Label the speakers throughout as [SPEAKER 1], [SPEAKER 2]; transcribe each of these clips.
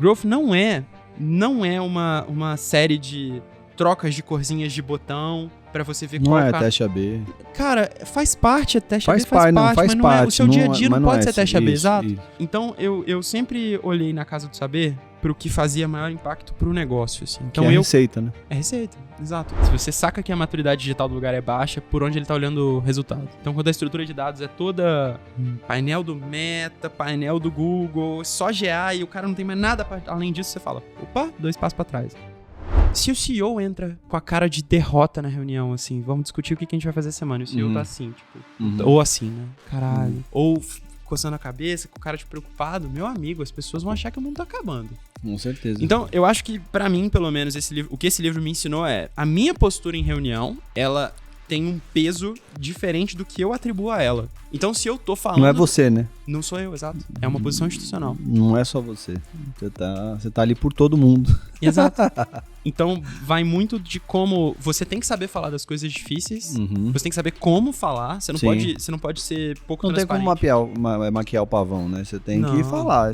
[SPEAKER 1] Growth não é uma série de trocas de corzinhas de botão pra você ver
[SPEAKER 2] qual é teste AB.
[SPEAKER 1] Cara, faz parte, teste AB
[SPEAKER 2] faz
[SPEAKER 1] parte, mas não é, o seu dia a dia não pode ser teste AB,
[SPEAKER 2] isso,
[SPEAKER 1] exato.
[SPEAKER 2] Isso.
[SPEAKER 1] Então, eu sempre olhei na Casa do Saber pro que fazia maior impacto pro negócio, assim. Então,
[SPEAKER 2] que é receita, né?
[SPEAKER 1] É receita, exato. Se você saca que a maturidade digital do lugar é baixa, por onde ele tá olhando o resultado. Então, quando a estrutura de dados é toda painel do Meta, painel do Google, só GA e o cara não tem mais nada além disso, você fala, opa, 2 passos pra trás. Se o CEO entra com a cara de derrota na reunião, assim, vamos discutir o que a gente vai fazer essa semana, e o CEO tá assim, tipo, ou assim, né? Caralho. Ou coçando a cabeça, com o cara de preocupado, meu amigo, as pessoas vão achar que o mundo tá acabando.
[SPEAKER 2] Com certeza.
[SPEAKER 1] Então, eu acho que, pra mim, pelo menos, o que esse livro me ensinou é a minha postura em reunião, ela tem um peso diferente do que eu atribuo a ela. Então, se eu tô falando...
[SPEAKER 2] Não é você, né?
[SPEAKER 1] Não sou eu, exato. É uma posição institucional.
[SPEAKER 2] Não é só você. Você tá ali por todo mundo.
[SPEAKER 1] Exato. Então, vai muito de como... Você tem que saber falar das coisas difíceis. Você tem que saber como falar. Você não pode ser pouco transparente.
[SPEAKER 2] Não tem como maquiar o pavão, né? Você tem que falar.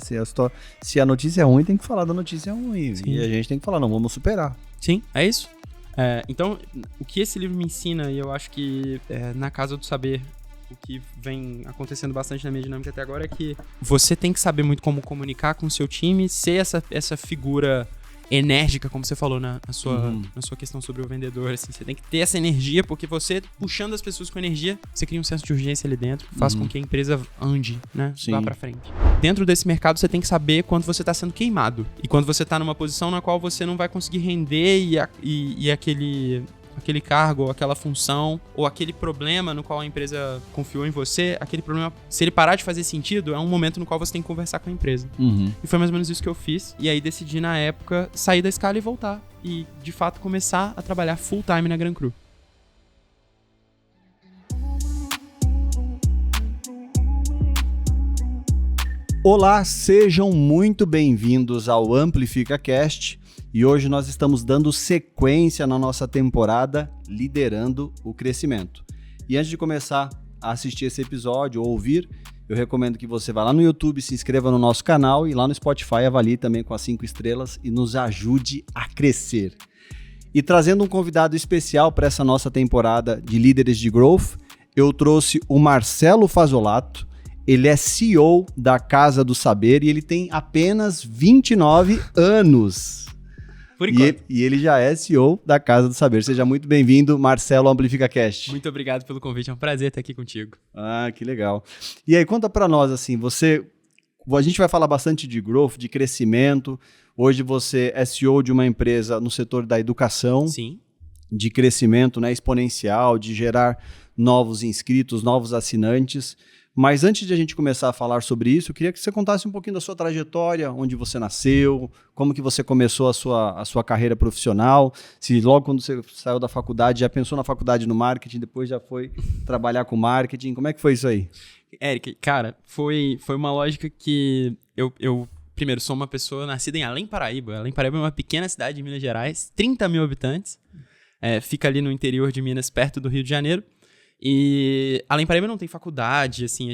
[SPEAKER 2] Se a notícia é ruim, tem que falar da notícia ruim. Sim. E a gente tem que falar, não, vamos superar.
[SPEAKER 1] Sim, é isso. Então, o que esse livro me ensina, e eu acho que na Casa do Saber, o que vem acontecendo bastante na minha dinâmica até agora, é que você tem que saber muito como comunicar com o seu time, ser essa figura enérgica, como você falou na sua questão sobre o vendedor, assim, você tem que ter essa energia, porque você, puxando as pessoas com energia, você cria um senso de urgência ali dentro, faz com que a empresa ande, né?
[SPEAKER 2] Sim.
[SPEAKER 1] Vá pra frente. Dentro desse mercado, você tem que saber quando você tá sendo queimado, e quando você tá numa posição na qual você não vai conseguir render e aquele cargo, ou aquela função, ou aquele problema no qual a empresa confiou em você, aquele problema, se ele parar de fazer sentido, é um momento no qual você tem que conversar com a empresa. E foi mais ou menos isso que eu fiz. E aí decidi, na época, sair da escala e voltar. E, de fato, começar a trabalhar full time na Gran Cru.
[SPEAKER 2] Olá, sejam muito bem-vindos ao AmplificaCast. E hoje nós estamos dando sequência na nossa temporada Liderando o Crescimento. E antes de começar a assistir esse episódio ou ouvir, eu recomendo que você vá lá no YouTube, se inscreva no nosso canal e lá no Spotify avalie também com as 5 estrelas e nos ajude a crescer. E trazendo um convidado especial para essa nossa temporada de Líderes de Growth, eu trouxe o Marcelo Fazolato. Ele é CEO da Casa do Saber e ele tem apenas 29 anos. E ele já é CEO da Casa do Saber. Seja muito bem-vindo, Marcelo AmplificaCast.
[SPEAKER 1] Muito obrigado pelo convite, é um prazer estar aqui contigo.
[SPEAKER 2] Ah, que legal. E aí, conta pra nós, assim, a gente vai falar bastante de growth, de crescimento. Hoje você é CEO de uma empresa no setor da educação.
[SPEAKER 1] Sim.
[SPEAKER 2] De crescimento, né, exponencial, de gerar novos inscritos, novos assinantes. Mas antes de a gente começar a falar sobre isso, eu queria que você contasse um pouquinho da sua trajetória, onde você nasceu, como que você começou a sua carreira profissional, se logo quando você saiu da faculdade, já pensou na faculdade no marketing, depois já foi trabalhar com marketing, como é que foi isso aí?
[SPEAKER 1] Eric, cara, foi uma lógica que eu primeiro, sou uma pessoa nascida em Além Paraíba. Além Paraíba é uma pequena cidade de Minas Gerais, 30 mil habitantes, fica ali no interior de Minas, perto do Rio de Janeiro. E Além Paraíba não tem faculdade, assim,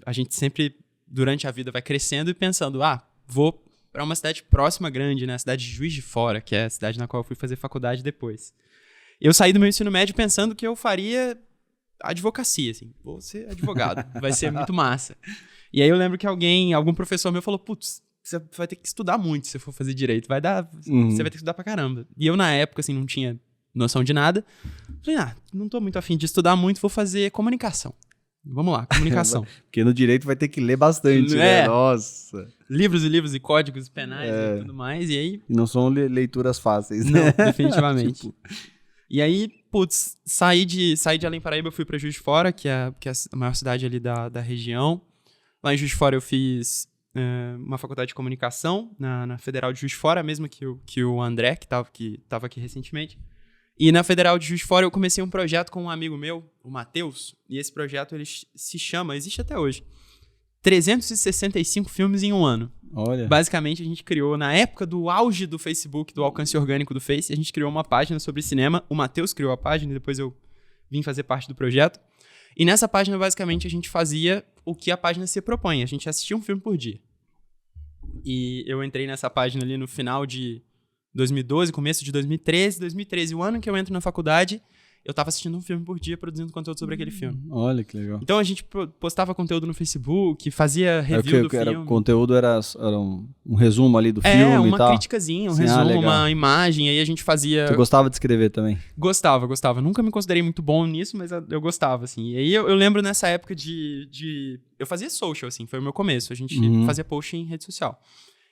[SPEAKER 1] a gente sempre, durante a vida, vai crescendo e pensando, vou para uma cidade próxima, grande, né, a cidade de Juiz de Fora, que é a cidade na qual eu fui fazer faculdade depois. Eu saí do meu ensino médio pensando que eu faria advocacia, assim, vou ser advogado, vai ser muito massa. E aí eu lembro que algum professor meu falou, putz, você vai ter que estudar muito se você for fazer direito, você vai ter que estudar pra caramba. E eu, na época, assim, não tinha noção de nada. Falei, não tô muito afim de estudar muito, vou fazer comunicação. Vamos lá, comunicação.
[SPEAKER 2] Porque no direito vai ter que ler bastante, né? Nossa.
[SPEAKER 1] Livros e livros e códigos penais e tudo mais, e aí...
[SPEAKER 2] E não são leituras fáceis,
[SPEAKER 1] né? Não, definitivamente. Tipo... E aí, putz, saí de Além Paraíba, eu fui pra Juiz de Fora, que é a maior cidade ali da região. Lá em Juiz de Fora eu fiz uma faculdade de comunicação, na Federal de Juiz de Fora, a mesma que o André, que tava aqui recentemente. E na Federal de Juiz de Fora eu comecei um projeto com um amigo meu, o Matheus, e esse projeto ele se chama, existe até hoje, 365 filmes em um ano.
[SPEAKER 2] Olha.
[SPEAKER 1] Basicamente a gente criou, na época do auge do Facebook, do alcance orgânico do Face, a gente criou uma página sobre cinema, o Matheus criou a página e depois eu vim fazer parte do projeto. E nessa página basicamente a gente fazia o que a página se propõe, a gente assistia um filme por dia. E eu entrei nessa página ali no final de 2012, começo de 2013. 2013, o ano que eu entro na faculdade, eu tava assistindo um filme por dia, produzindo conteúdo sobre aquele filme.
[SPEAKER 2] Olha que legal.
[SPEAKER 1] Então a gente postava conteúdo no Facebook, fazia review do filme.
[SPEAKER 2] O conteúdo era um resumo ali do filme e tal?
[SPEAKER 1] Uma criticazinha, um resumo, uma imagem, aí a gente fazia...
[SPEAKER 2] Você gostava de escrever também?
[SPEAKER 1] Gostava. Nunca me considerei muito bom nisso, mas eu gostava, assim. E aí eu lembro nessa época eu fazia social, assim, foi o meu começo. A gente fazia post em rede social.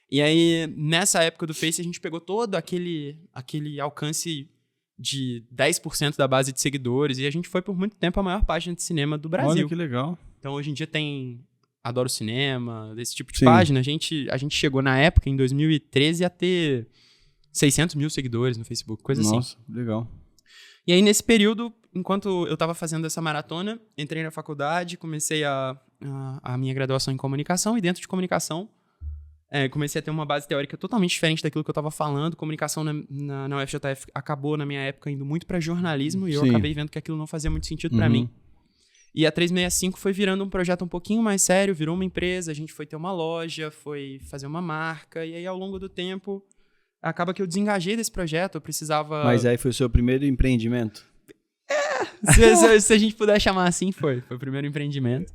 [SPEAKER 1] E aí, nessa época do Face, a gente pegou todo aquele alcance de 10% da base de seguidores, e a gente foi por muito tempo a maior página de cinema do Brasil.
[SPEAKER 2] Olha que legal.
[SPEAKER 1] Então hoje em dia tem Adoro Cinema, desse tipo de página. A gente chegou na época, em 2013, a ter 600 mil seguidores no Facebook, coisa assim.
[SPEAKER 2] Nossa, legal.
[SPEAKER 1] E aí nesse período, enquanto eu tava fazendo essa maratona, entrei na faculdade, comecei a minha graduação em comunicação, e dentro de comunicação comecei a ter uma base teórica totalmente diferente daquilo que eu estava falando. Comunicação na UFJF acabou, na minha época, indo muito para jornalismo, e eu acabei vendo que aquilo não fazia muito sentido para mim. E a 365 foi virando um projeto um pouquinho mais sério, virou uma empresa, a gente foi ter uma loja, foi fazer uma marca, e aí ao longo do tempo, acaba que eu desengajei desse projeto, eu precisava...
[SPEAKER 2] Mas aí foi o seu primeiro empreendimento?
[SPEAKER 1] Se a gente puder chamar assim, foi o primeiro empreendimento.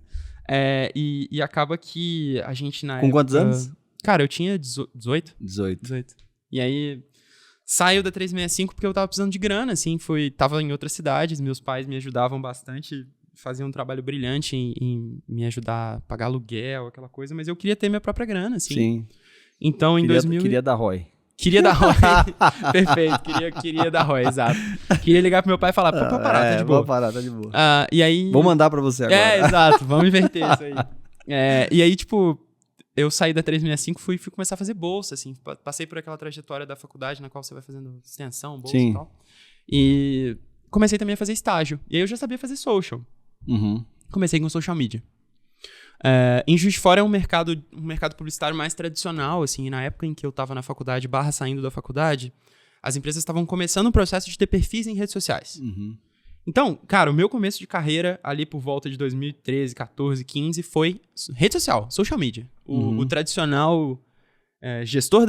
[SPEAKER 1] E acaba que a gente na época...
[SPEAKER 2] Com quantos anos?
[SPEAKER 1] Cara, eu tinha 18.
[SPEAKER 2] 18.
[SPEAKER 1] E aí, saio da 365 porque eu tava precisando de grana, assim. Tava em outras cidades, meus pais me ajudavam bastante, faziam um trabalho brilhante em me ajudar a pagar aluguel, aquela coisa. Mas eu queria ter minha própria grana, assim.
[SPEAKER 2] Sim.
[SPEAKER 1] Então, em 2000...
[SPEAKER 2] Queria dar ROI.
[SPEAKER 1] Queria dar ROI. Perfeito, queria dar ROI, exato. Queria ligar pro meu pai e falar, pô, pode parar, tá de boa.
[SPEAKER 2] Vou parar, tá de boa.
[SPEAKER 1] E aí...
[SPEAKER 2] Vou mandar pra você agora.
[SPEAKER 1] Exato, vamos inverter isso aí. E aí, tipo... Eu saí da 365 fui começar a fazer bolsa, assim. Passei por aquela trajetória da faculdade na qual você vai fazendo extensão, bolsa e tal. E comecei também a fazer estágio. E aí eu já sabia fazer social. Comecei com social media. Em Juiz de Fora é um mercado publicitário mais tradicional, assim. E na época em que eu estava na faculdade, saindo da faculdade, as empresas estavam começando o processo de ter perfis em redes sociais. Então, cara, o meu começo de carreira, ali por volta de 2013, 14, 15, foi rede social, social media. O tradicional gestor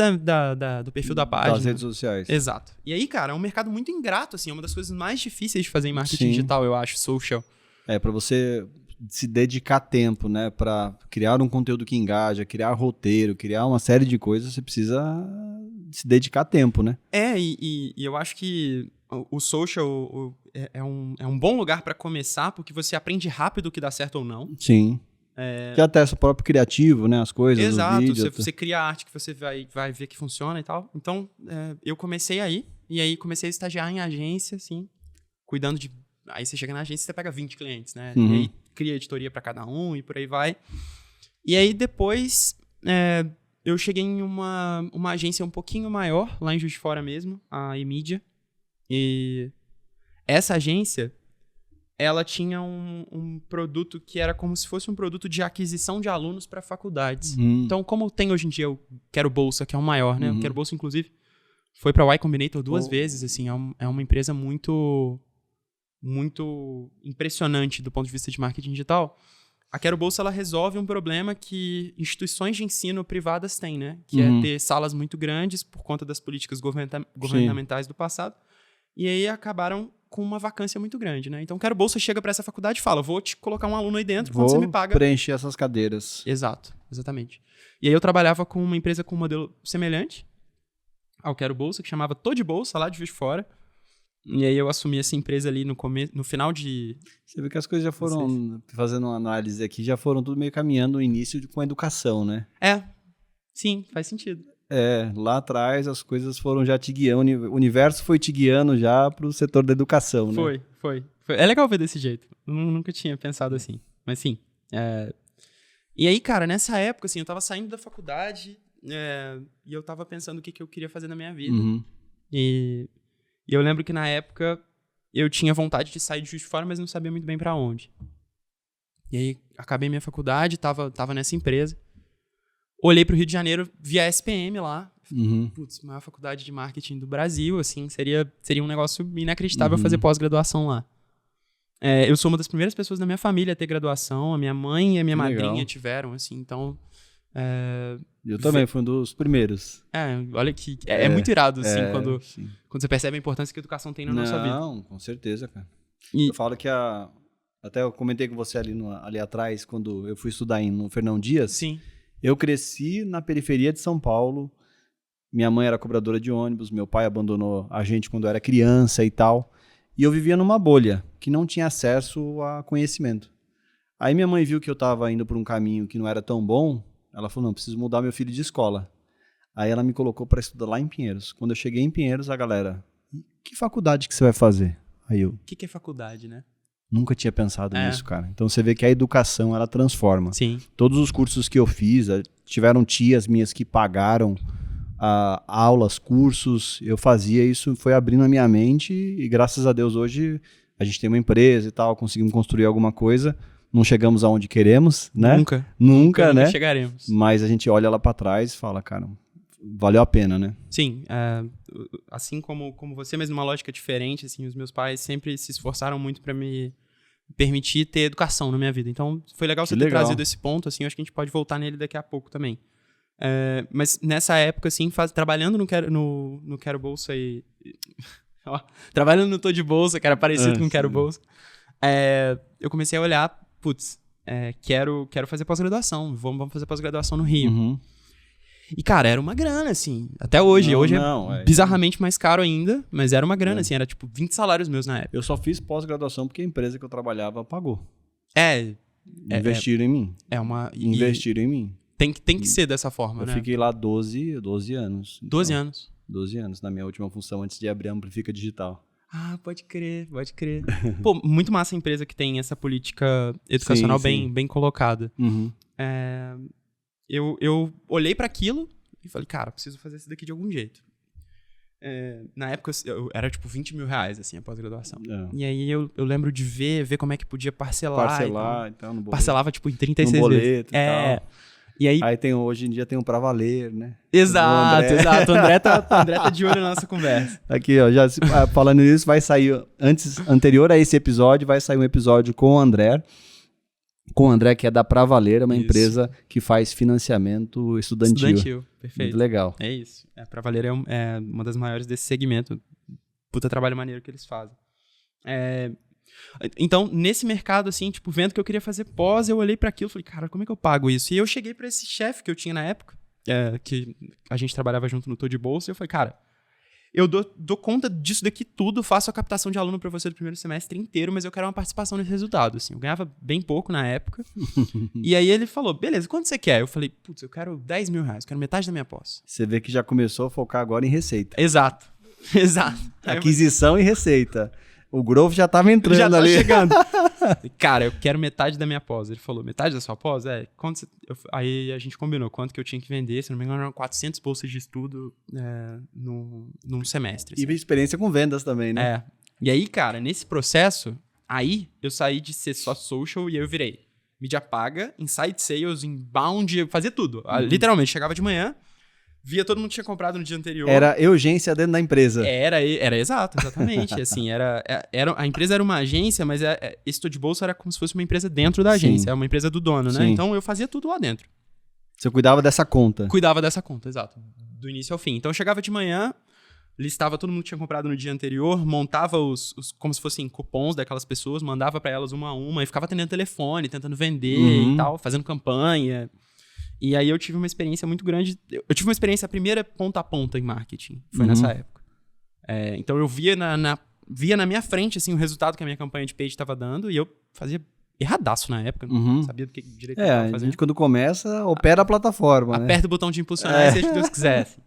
[SPEAKER 1] do perfil da página.
[SPEAKER 2] Das redes sociais.
[SPEAKER 1] Exato. E aí, cara, é um mercado muito ingrato, assim, é uma das coisas mais difíceis de fazer em marketing digital, eu acho, social.
[SPEAKER 2] Pra você se dedicar tempo, né, pra criar um conteúdo que engaja, criar roteiro, criar uma série de coisas, você precisa se dedicar tempo, né?
[SPEAKER 1] E eu acho que o social é um bom lugar para começar, porque você aprende rápido o que dá certo ou não.
[SPEAKER 2] Sim. Que até seu próprio criativo, né? As coisas,
[SPEAKER 1] exato,
[SPEAKER 2] o vídeo.
[SPEAKER 1] Você cria arte que você vai ver que funciona e tal. Então, eu comecei aí, e aí comecei a estagiar em agência, assim, cuidando de... Aí você chega na agência e você pega 20 clientes, né? E aí cria editoria para cada um e por aí vai. E aí depois... eu cheguei em uma agência um pouquinho maior, lá em Juiz de Fora mesmo, a eMedia. E essa agência, ela tinha um produto que era como se fosse um produto de aquisição de alunos para faculdades. Então, como tem hoje em dia o Quero Bolsa, que é o maior, né? O Quero Bolsa, inclusive, foi para o Y Combinator 2 vezes, assim. É uma empresa muito, muito impressionante do ponto de vista de marketing digital. A Quero Bolsa, ela resolve um problema que instituições de ensino privadas têm, né? Que é ter salas muito grandes por conta das políticas governamentais do passado. E aí acabaram com uma vacância muito grande, né? Então, Quero Bolsa chega para essa faculdade e fala, vou te colocar um aluno aí dentro, quando você me paga...
[SPEAKER 2] preencher essas cadeiras.
[SPEAKER 1] Exato, exatamente. E aí eu trabalhava com uma empresa com um modelo semelhante ao Quero Bolsa, que chamava Tô de Bolsa, lá de Juiz de Fora. E aí eu assumi essa empresa ali no final de...
[SPEAKER 2] Você vê que as coisas já foram, fazendo uma análise aqui, já foram tudo meio caminhando no início com a educação, né?
[SPEAKER 1] Sim, faz sentido.
[SPEAKER 2] Lá atrás as coisas foram já te guiando, o universo foi te guiando já pro setor da educação, né?
[SPEAKER 1] Foi. É legal ver desse jeito. Eu nunca tinha pensado assim. Mas sim. E aí, cara, nessa época, assim, eu tava saindo da faculdade e eu tava pensando o que eu queria fazer na minha vida. E eu lembro que na época eu tinha vontade de sair de Juiz de Fora, mas não sabia muito bem pra onde. E aí acabei minha faculdade, tava nessa empresa. Olhei pro Rio de Janeiro via SPM lá. Putz, maior faculdade de marketing do Brasil, assim, seria um negócio inacreditável fazer pós-graduação lá. Eu sou uma das primeiras pessoas da minha família a ter graduação. A minha mãe e a minha madrinha tiveram, assim, então...
[SPEAKER 2] Eu também, fui um dos primeiros.
[SPEAKER 1] Olha que... É muito irado, assim, quando
[SPEAKER 2] Sim.
[SPEAKER 1] você percebe a importância que a educação tem na nossa vida.
[SPEAKER 2] Não, com certeza, cara.
[SPEAKER 1] E-
[SPEAKER 2] Eu falo que até eu comentei com você ali atrás, quando eu fui estudar no Fernão Dias.
[SPEAKER 1] Sim.
[SPEAKER 2] Eu cresci na periferia de São Paulo. Minha mãe era cobradora de ônibus, meu pai abandonou a gente quando eu era criança e tal. E eu vivia numa bolha, que não tinha acesso a conhecimento. Aí minha mãe viu que eu estava indo por um caminho que não era tão bom. Ela falou, não, preciso mudar meu filho de escola. Aí ela me colocou para estudar lá em Pinheiros. Quando eu cheguei em Pinheiros, a galera, que faculdade que você vai fazer? Aí eu...
[SPEAKER 1] O que é faculdade, né?
[SPEAKER 2] Nunca tinha pensado nisso, cara. Então você vê que a educação, ela transforma.
[SPEAKER 1] Sim.
[SPEAKER 2] Todos os cursos que eu fiz, tiveram tias minhas que pagaram aulas, cursos, eu fazia isso, foi abrindo a minha mente e graças a Deus hoje a gente tem uma empresa e tal, conseguimos construir alguma coisa, não chegamos aonde queremos, né? Nunca, né?
[SPEAKER 1] chegaremos.
[SPEAKER 2] Mas a gente olha lá pra trás e fala, cara, valeu a pena, né?
[SPEAKER 1] Sim, assim como você, mas numa lógica diferente, assim, os meus pais sempre se esforçaram muito para me permitir ter educação na minha vida. Então, foi legal você ter trazido esse ponto, assim, eu acho que a gente pode voltar nele daqui a pouco também. Mas nessa época, assim, trabalhando no Quero Bolsa e... trabalhando no Tô de Bolsa, que era parecido com o Quero Bolsa, eu comecei a olhar, quero fazer pós-graduação, vamos fazer pós-graduação no Rio.
[SPEAKER 2] Uhum.
[SPEAKER 1] E, cara, era uma grana, assim, até hoje. Hoje é bizarramente mais caro ainda, mas era uma grana, assim, era tipo 20 salários meus na época.
[SPEAKER 2] Eu só fiz pós-graduação porque a empresa que eu trabalhava pagou.
[SPEAKER 1] Investiram
[SPEAKER 2] em mim. Investiram em mim.
[SPEAKER 1] Tem que ser dessa forma, né?
[SPEAKER 2] Eu fiquei lá 12 anos.
[SPEAKER 1] 12 anos.
[SPEAKER 2] 12 anos, na minha última função, antes de abrir a Amplifica Digital.
[SPEAKER 1] Ah, pode crer. Pô, muito massa a empresa que tem essa política educacional bem colocada.
[SPEAKER 2] Uhum.
[SPEAKER 1] Eu olhei pra aquilo e falei, cara, preciso fazer isso daqui de algum jeito. Na época, era tipo 20 mil reais, assim, a pós-graduação. E aí eu lembro de ver como é que podia parcelar
[SPEAKER 2] e tal, no boleto.
[SPEAKER 1] Parcelava, tipo, em 36
[SPEAKER 2] no boleto
[SPEAKER 1] vezes.
[SPEAKER 2] E tal.
[SPEAKER 1] E aí
[SPEAKER 2] hoje em dia tem um pra valer, né?
[SPEAKER 1] Exato. O André tá de olho na nossa conversa.
[SPEAKER 2] Aqui, ó, falando nisso, vai sair, anterior a esse episódio, vai sair um episódio com o André, que é da Pra Valer, uma empresa que faz financiamento estudantil.
[SPEAKER 1] Perfeito.
[SPEAKER 2] Muito legal.
[SPEAKER 1] É isso. A Pra Valer é uma das maiores desse segmento. Puta trabalho maneiro que eles fazem. Então, nesse mercado, assim, tipo, vendo que eu queria fazer pós, eu olhei pra aquilo e falei, cara, como é que eu pago isso? E eu cheguei pra esse chefe que eu tinha na época, que a gente trabalhava junto no Tô de Bolsa, e eu falei, cara, eu dou conta disso daqui tudo, faço a captação de aluno pra você do primeiro semestre inteiro, mas eu quero uma participação nesse resultado, assim. Eu ganhava bem pouco na época. E aí ele falou, beleza, quanto você quer? Eu falei, putz, eu quero 10 mil reais, eu quero metade da minha pós.
[SPEAKER 2] Você vê que já começou a focar agora em receita.
[SPEAKER 1] Exato.
[SPEAKER 2] Aquisição e receita. O Growth já tava entrando
[SPEAKER 1] já tá
[SPEAKER 2] ali.
[SPEAKER 1] Chegando. Cara, eu quero metade da minha pós. Ele falou, metade da sua pós? Aí a gente combinou quanto que eu tinha que vender. Se não me engano, eram 400 bolsas de estudo num semestre. Assim.
[SPEAKER 2] E experiência com vendas também, né?
[SPEAKER 1] E aí, cara, nesse processo, eu saí de ser só social e aí eu virei mídia paga, inside sales, inbound, fazia tudo. Literalmente, chegava de manhã, via todo mundo tinha comprado no dia anterior.
[SPEAKER 2] Era urgência dentro da empresa.
[SPEAKER 1] Era exatamente. Assim, a empresa era uma agência, mas esse Tô de Bolsa era como se fosse uma empresa dentro da agência. É uma empresa do dono, né? Então eu fazia tudo lá dentro.
[SPEAKER 2] Você cuidava dessa conta?
[SPEAKER 1] Cuidava dessa conta, exato. Do início ao fim. Então eu chegava de manhã, listava todo mundo que tinha comprado no dia anterior, montava os como se fossem cupons daquelas pessoas, mandava pra elas uma a uma e ficava atendendo telefone, tentando vender e tal, fazendo campanha. E aí eu tive uma experiência muito grande. Eu tive uma experiência, a primeira ponta a ponta em marketing. Foi nessa época. Então eu via na minha frente assim, o resultado que a minha campanha de page estava dando e eu fazia erradaço na época. Não sabia do que direito que eu estava fazendo.
[SPEAKER 2] A gente quando começa, opera a plataforma.
[SPEAKER 1] Aperta o botão de impulsionar e seja o que Deus quisesse.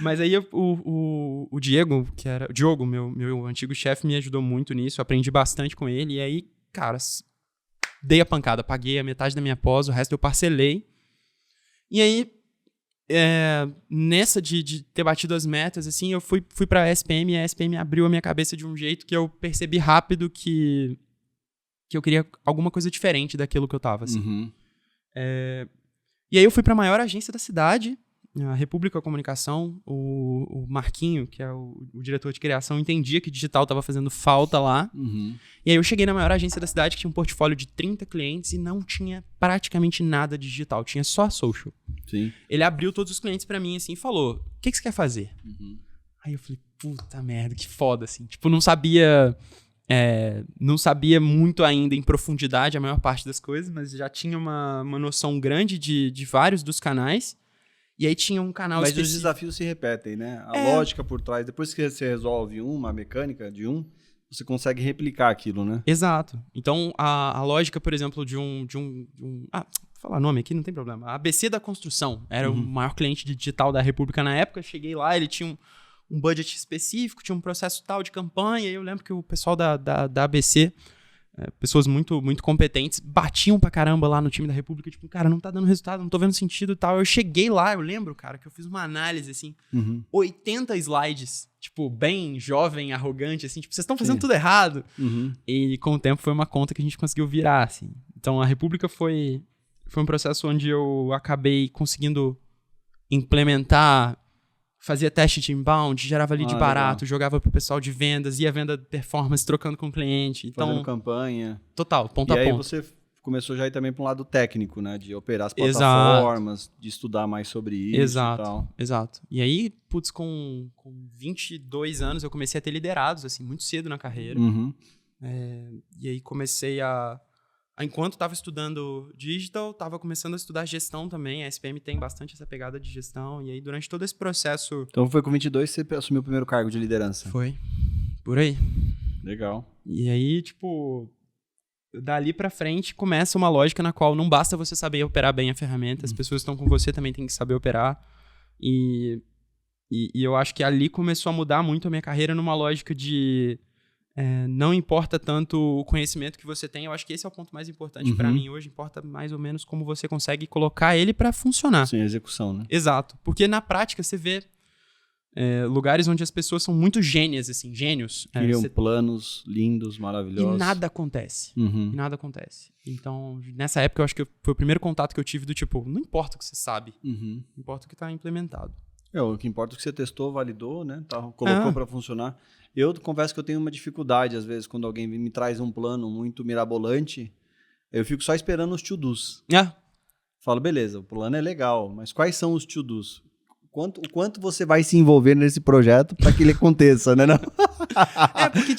[SPEAKER 1] Mas aí o Diego, que era o Diogo, meu antigo chefe, me ajudou muito nisso. Eu aprendi bastante com ele. E aí, cara, dei a pancada. Paguei a metade da minha pós, o resto eu parcelei. E aí, nessa de ter batido as metas, assim, eu fui pra SPM e a SPM abriu a minha cabeça de um jeito que eu percebi rápido que eu queria alguma coisa diferente daquilo que eu tava, assim. E aí eu fui pra maior agência da cidade, a República Comunicação, o Marquinho, que é o diretor de criação, entendia que digital estava fazendo falta lá. E aí eu cheguei na maior agência da cidade, que tinha um portfólio de 30 clientes e não tinha praticamente nada de digital, tinha só social.
[SPEAKER 2] Sim.
[SPEAKER 1] Ele abriu todos os clientes pra mim assim e falou, o que você quer fazer? Aí eu falei, puta merda, que foda, assim. Tipo, não sabia muito ainda em profundidade a maior parte das coisas, mas já tinha uma noção grande de vários dos canais. E aí tinha um canal
[SPEAKER 2] Mas
[SPEAKER 1] específico.
[SPEAKER 2] os desafios se repetem, né? A lógica por trás, depois que você resolve uma mecânica de você consegue replicar aquilo, né?
[SPEAKER 1] Exato. Então, a lógica, por exemplo, vou falar nome aqui, não tem problema. A ABC da Construção era o maior cliente de digital da República na época. Cheguei lá, ele tinha um budget específico, tinha um processo tal de campanha. E eu lembro que o pessoal da ABC, pessoas muito, muito competentes, batiam pra caramba lá no time da República. Tipo, cara, não tá dando resultado, não tô vendo sentido e tal. Eu cheguei lá, eu lembro, cara, que eu fiz uma análise, assim, 80 slides, tipo, bem jovem, arrogante, assim, tipo, vocês estão fazendo tudo errado. E com o tempo foi uma conta que a gente conseguiu virar, assim. Então, a República foi um processo onde eu acabei conseguindo implementar, fazia teste de inbound, gerava lead barato, jogava pro pessoal de vendas, ia venda performance, trocando com o cliente. Então,
[SPEAKER 2] fazendo campanha.
[SPEAKER 1] Total, ponto a ponto.
[SPEAKER 2] E aí você começou já a ir também para um lado técnico, né? De operar as plataformas, de estudar mais sobre isso e tal.
[SPEAKER 1] Exato. E aí, putz, com 22 anos eu comecei a ter liderados, assim, muito cedo na carreira. E aí comecei enquanto estava estudando digital, estava começando a estudar gestão também. A SPM tem bastante essa pegada de gestão. E aí, durante todo esse processo...
[SPEAKER 2] Então, foi com 22 que você assumiu o primeiro cargo de liderança?
[SPEAKER 1] Foi. Por aí.
[SPEAKER 2] Legal.
[SPEAKER 1] E aí, tipo... Dali pra frente, começa uma lógica na qual não basta você saber operar bem a ferramenta. As pessoas que estão com você também têm que saber operar. E eu acho que ali começou a mudar muito a minha carreira numa lógica de... não importa tanto o conhecimento que você tem, eu acho que esse é o ponto mais importante pra mim hoje, importa mais ou menos como você consegue colocar ele pra funcionar.
[SPEAKER 2] Sim, execução, né?
[SPEAKER 1] Exato, porque na prática você vê lugares onde as pessoas são muito gênias, assim, gênios.
[SPEAKER 2] Criam planos lindos, maravilhosos.
[SPEAKER 1] E nada acontece. E nada acontece. Então, nessa época, eu acho que foi o primeiro contato que eu tive do tipo, não importa o que você sabe, importa o que tá implementado.
[SPEAKER 2] O que importa é o que você testou, validou, né? Colocou pra funcionar. Eu confesso que eu tenho uma dificuldade, às vezes, quando alguém me traz um plano muito mirabolante, eu fico só esperando os to-dos. Falo, beleza, o plano é legal, mas quais são os to-dos? O quanto você vai se envolver nesse projeto para que ele aconteça, né? Não?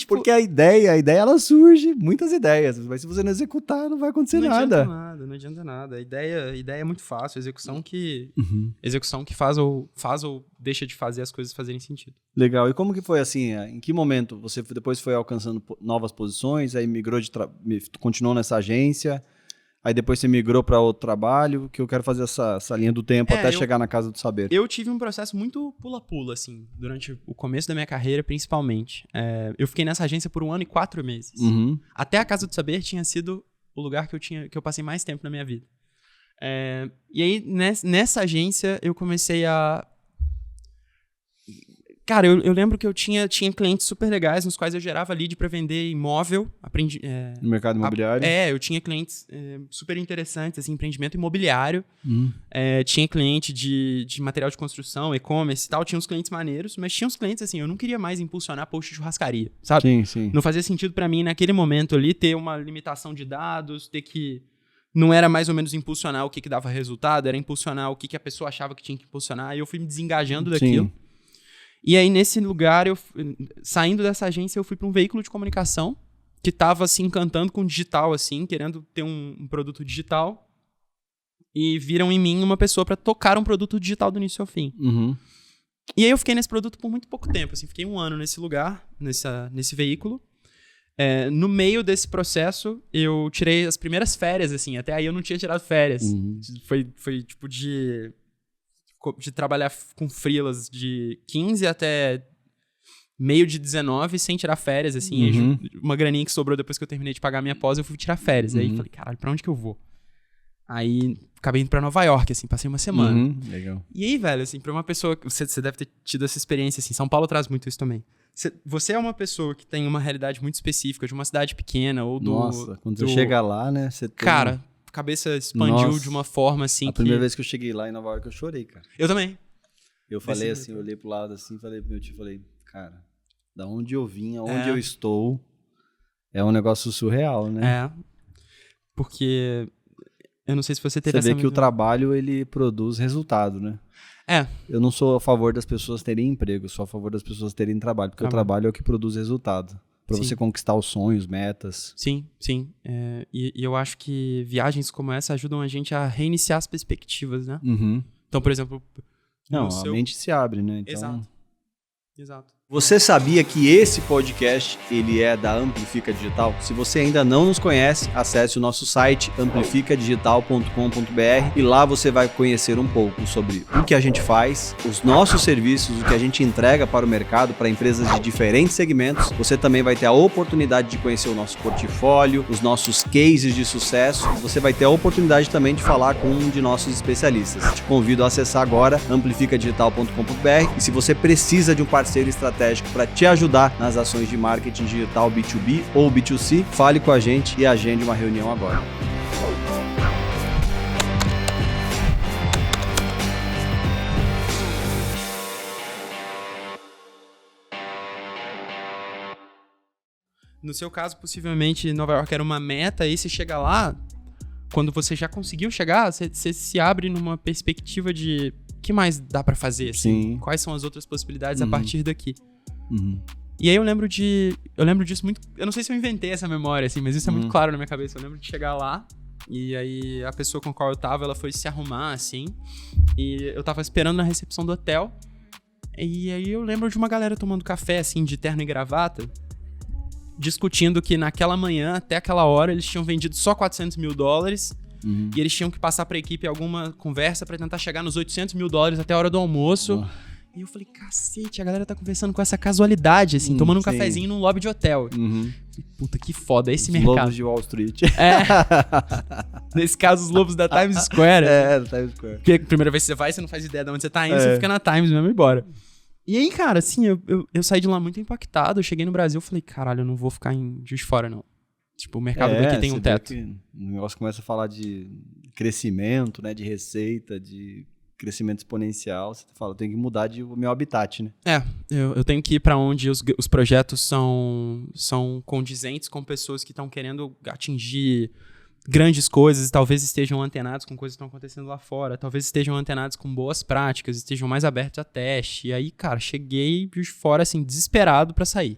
[SPEAKER 2] Porque a ideia ela surge, muitas ideias, mas se você não executar, não vai acontecer nada.
[SPEAKER 1] Não adianta nada. A ideia é muito fácil, a execução que faz ou deixa de fazer as coisas fazerem sentido.
[SPEAKER 2] Legal. E como que foi assim? Em que momento você depois foi alcançando novas posições, aí migrou continuou nessa agência? Aí depois você migrou para outro trabalho, que eu quero fazer essa linha do tempo até chegar na Casa do Saber.
[SPEAKER 1] Eu tive um processo muito pula-pula, assim, durante o começo da minha carreira, principalmente. Eu fiquei nessa agência por 1 ano e 4 meses. Até a Casa do Saber tinha sido o lugar que eu passei mais tempo na minha vida. E aí, nessa agência, eu comecei a... Cara, eu lembro que eu tinha clientes super legais, nos quais eu gerava lead para vender imóvel.
[SPEAKER 2] No mercado imobiliário?
[SPEAKER 1] Eu tinha clientes super interessantes, assim, empreendimento imobiliário. Tinha cliente de material de construção, e-commerce e tal. Tinha uns clientes maneiros, mas tinha uns clientes, assim, eu não queria mais impulsionar post de churrascaria, sabe?
[SPEAKER 2] Sim, sim.
[SPEAKER 1] Não fazia sentido para mim, naquele momento ali, ter uma limitação de dados, ter que... Não era mais ou menos impulsionar o que dava resultado, era impulsionar o que a pessoa achava que tinha que impulsionar. E eu fui me desengajando daquilo. E aí, nesse lugar, saindo dessa agência, eu fui para um veículo de comunicação que estava se encantando com o digital, assim, querendo ter um produto digital. E viram em mim uma pessoa para tocar um produto digital do início ao fim. E aí eu fiquei nesse produto por muito pouco tempo. Assim, fiquei 1 ano nesse lugar, nesse veículo. No meio desse processo, eu tirei as primeiras férias, assim. Até aí eu não tinha tirado férias. Foi tipo de trabalhar com freelas de 15 até meio de 19 sem tirar férias, assim. Uma graninha que sobrou depois que eu terminei de pagar a minha pós, eu fui tirar férias. Aí falei, caralho, pra onde que eu vou? Aí acabei indo pra Nova York, assim, passei uma semana.
[SPEAKER 2] Legal.
[SPEAKER 1] E aí, velho, assim, pra uma pessoa... Você deve ter tido essa experiência, assim. São Paulo traz muito isso também. Você é uma pessoa que tem uma realidade muito específica, de uma cidade pequena ou do...
[SPEAKER 2] Nossa, quando você chega lá, né? Você tem...
[SPEAKER 1] Cara... A cabeça expandiu de uma forma assim
[SPEAKER 2] A primeira vez que eu cheguei lá em Nova York, eu chorei, cara.
[SPEAKER 1] Eu também.
[SPEAKER 2] Eu falei assim, eu olhei pro lado assim, falei pro meu tio, falei, cara, da onde eu vim, aonde eu estou, é um negócio surreal, né?
[SPEAKER 1] Porque eu não sei se você teve essa...
[SPEAKER 2] Você vê que o trabalho, ele produz resultado, né? Eu não sou a favor das pessoas terem emprego, sou a favor das pessoas terem trabalho, porque o trabalho é o que produz resultado. Pra você conquistar os sonhos, metas.
[SPEAKER 1] Sim. E eu acho que viagens como essa ajudam a gente a reiniciar as perspectivas, né? Então, por exemplo...
[SPEAKER 2] a mente se abre, né? Então...
[SPEAKER 1] Exato.
[SPEAKER 2] Você sabia que esse podcast, ele é da Amplifica Digital? Se você ainda não nos conhece, acesse o nosso site amplificadigital.com.br e lá você vai conhecer um pouco sobre o que a gente faz, os nossos serviços, o que a gente entrega para o mercado, para empresas de diferentes segmentos. Você também vai ter a oportunidade de conhecer o nosso portfólio, os nossos cases de sucesso. Você vai ter a oportunidade também de falar com um de nossos especialistas. Te convido a acessar agora amplificadigital.com.br e se você precisa de um parceiro estratégico para te ajudar nas ações de marketing digital B2B ou B2C, fale com a gente e agende uma reunião agora.
[SPEAKER 1] No seu caso, possivelmente, Nova York era uma meta, e você chega lá, quando você já conseguiu chegar, você se abre numa perspectiva de o que mais dá pra fazer, assim?
[SPEAKER 2] Sim.
[SPEAKER 1] Quais são as outras possibilidades a partir daqui? E aí eu lembro disso muito... Eu não sei se eu inventei essa memória, assim, mas isso é muito claro na minha cabeça. Eu lembro de chegar lá, e aí a pessoa com a qual eu tava, ela foi se arrumar, assim, e eu tava esperando na recepção do hotel, e aí eu lembro de uma galera tomando café, assim, de terno e gravata, discutindo que naquela manhã, até aquela hora, eles tinham vendido só $400 mil, e eles tinham que passar pra equipe alguma conversa pra tentar chegar nos $800 mil até a hora do almoço. E eu falei, cacete, a galera tá conversando com essa casualidade, assim, tomando um cafezinho num lobby de hotel. Falei, puta, que foda, esse mercado.
[SPEAKER 2] Os lobos de Wall Street.
[SPEAKER 1] Nesse caso, os lobos da Times Square.
[SPEAKER 2] Da Times Square.
[SPEAKER 1] Porque a primeira vez que você vai, você não faz ideia de onde você tá indo, você fica na Times mesmo e embora. E aí, cara, assim, eu saí de lá muito impactado, eu cheguei no Brasil e falei, caralho, eu não vou ficar em Juiz de Fora, não. Tipo, o mercado daqui tem um teto.
[SPEAKER 2] O negócio começa a falar de crescimento, né, de receita, de crescimento exponencial, você fala, eu tenho que mudar o meu habitat, né?
[SPEAKER 1] Eu tenho que ir pra onde os projetos são condizentes com pessoas que estão querendo atingir grandes coisas, talvez estejam antenados com coisas que estão acontecendo lá fora, talvez estejam antenados com boas práticas, estejam mais abertos a teste. E aí, cara, cheguei de fora, assim, desesperado pra sair.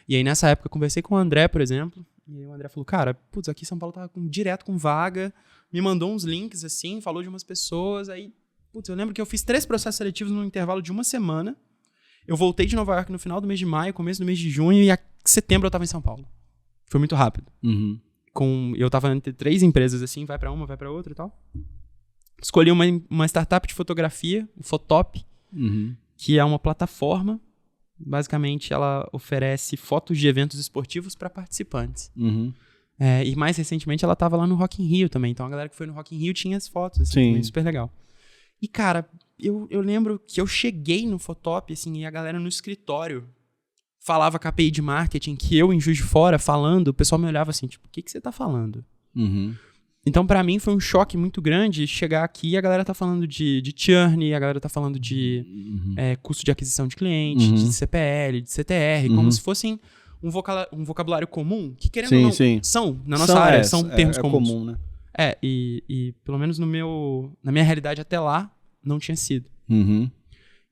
[SPEAKER 1] E aí, nessa época, eu conversei com o André, por exemplo, e aí o André falou, cara, putz, aqui em São Paulo tava direto com vaga, me mandou uns links, assim, falou de umas pessoas, aí, putz, eu lembro que eu fiz 3 processos seletivos no intervalo de uma semana, eu voltei de Nova York no final do mês de maio, começo do mês de junho, e em setembro eu tava em São Paulo. Foi muito rápido. Eu tava entre 3 empresas, assim, vai pra uma, vai pra outra e tal. Escolhi uma startup de fotografia, o Fotop, que é uma plataforma. Basicamente, ela oferece fotos de eventos esportivos para participantes. E mais recentemente, ela tava lá no Rock in Rio também. Então, a galera que foi no Rock in Rio tinha as fotos, assim, foi super legal. E, cara, eu lembro que eu cheguei no Fotop, assim, e a galera no escritório falava KPI de marketing, que eu, em Juiz de Fora, falando, o pessoal me olhava assim, tipo, o que você tá falando? Então, pra mim, foi um choque muito grande chegar aqui e a galera tá falando de churn, a galera tá falando de custo de aquisição de cliente, de CPL, de CTR, como se fossem um vocabulário comum, que querendo ou não, são, na nossa área, são termos comuns.
[SPEAKER 2] Comum, né?
[SPEAKER 1] E pelo menos na minha realidade até lá, não tinha sido.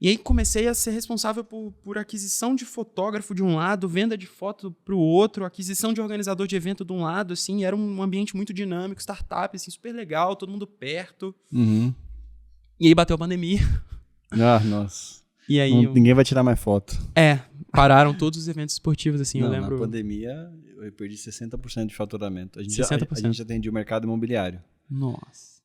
[SPEAKER 1] E aí comecei a ser responsável por aquisição de fotógrafo de um lado, venda de foto pro outro, aquisição de organizador de evento de um lado, assim, era um ambiente muito dinâmico, startup, assim, super legal, todo mundo perto. E aí bateu a pandemia.
[SPEAKER 2] Nossa.
[SPEAKER 1] E aí
[SPEAKER 2] ninguém vai tirar mais foto.
[SPEAKER 1] Pararam todos os eventos esportivos, assim, eu lembro.
[SPEAKER 2] Na pandemia, eu perdi 60% de faturamento. A gente
[SPEAKER 1] 60%.
[SPEAKER 2] Já atendia o mercado imobiliário.
[SPEAKER 1] Nossa.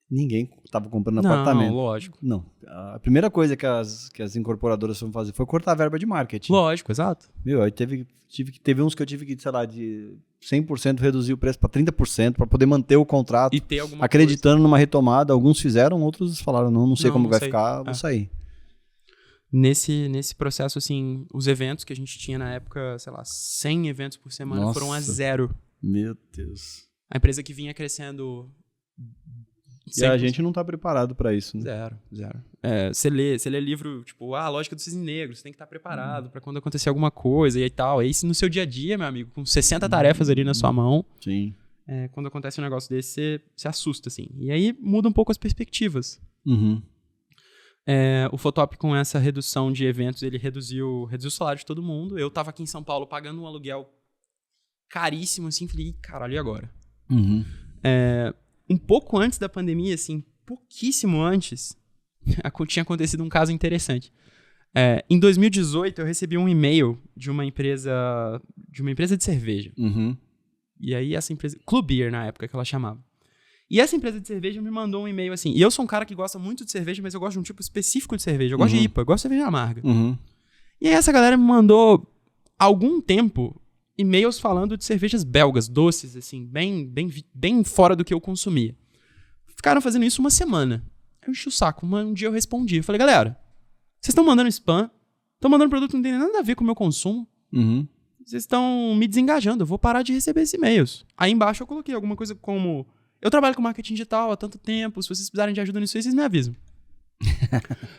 [SPEAKER 2] Ninguém estava comprando apartamento.
[SPEAKER 1] Não, lógico.
[SPEAKER 2] Não. A primeira coisa que as incorporadoras foram fazer foi cortar a verba de marketing.
[SPEAKER 1] Lógico, exato.
[SPEAKER 2] Aí teve uns que eu tive que, sei lá, de 100% reduzir o preço para 30% para poder manter o contrato.
[SPEAKER 1] E ter alguma
[SPEAKER 2] acreditando numa retomada. Alguns fizeram, outros falaram, não sei como vai ficar, vou sair.
[SPEAKER 1] Nesse processo, assim, os eventos que a gente tinha na época, sei lá, 100 eventos por semana foram a 0.
[SPEAKER 2] Meu Deus.
[SPEAKER 1] A empresa que vinha crescendo
[SPEAKER 2] E a gente não tá preparado para isso, né?
[SPEAKER 1] Zero. Você lê livro, tipo, a lógica do cisne negro, você tem que estar preparado para quando acontecer alguma coisa e tal. Aí no seu dia a dia, meu amigo, com 60 tarefas ali na sua mão,
[SPEAKER 2] Sim.
[SPEAKER 1] Quando acontece um negócio desse, você se assusta, assim. E aí muda um pouco as perspectivas.
[SPEAKER 2] Uhum.
[SPEAKER 1] O Fotop, com essa redução de eventos, ele reduziu o salário de todo mundo. Eu tava aqui em São Paulo pagando um aluguel caríssimo, assim, falei, caralho, e agora?
[SPEAKER 2] Uhum.
[SPEAKER 1] Um pouco antes da pandemia, assim, pouquíssimo antes, tinha acontecido um caso interessante. Em 2018, eu recebi um e-mail de uma empresa de cerveja.
[SPEAKER 2] Uhum.
[SPEAKER 1] E aí essa empresa... Club Beer, na época que ela chamava. E essa empresa de cerveja me mandou um e-mail assim. E eu sou um cara que gosta muito de cerveja, mas eu gosto de um tipo específico de cerveja. Eu gosto de IPA, eu gosto de cerveja amarga.
[SPEAKER 2] Uhum.
[SPEAKER 1] E aí essa galera me mandou, há algum tempo, e-mails falando de cervejas belgas, doces, assim, bem fora do que eu consumia. Ficaram fazendo isso uma semana. Eu enchi o saco. Um dia eu respondi. Eu falei, galera, vocês estão mandando spam, estão mandando produto que não tem nada a ver com o meu consumo.
[SPEAKER 2] Uhum.
[SPEAKER 1] Vocês estão me desengajando, eu vou parar de receber esses e-mails. Aí embaixo eu coloquei alguma coisa como... Eu trabalho com marketing digital há tanto tempo, se vocês precisarem de ajuda nisso aí, vocês me avisam.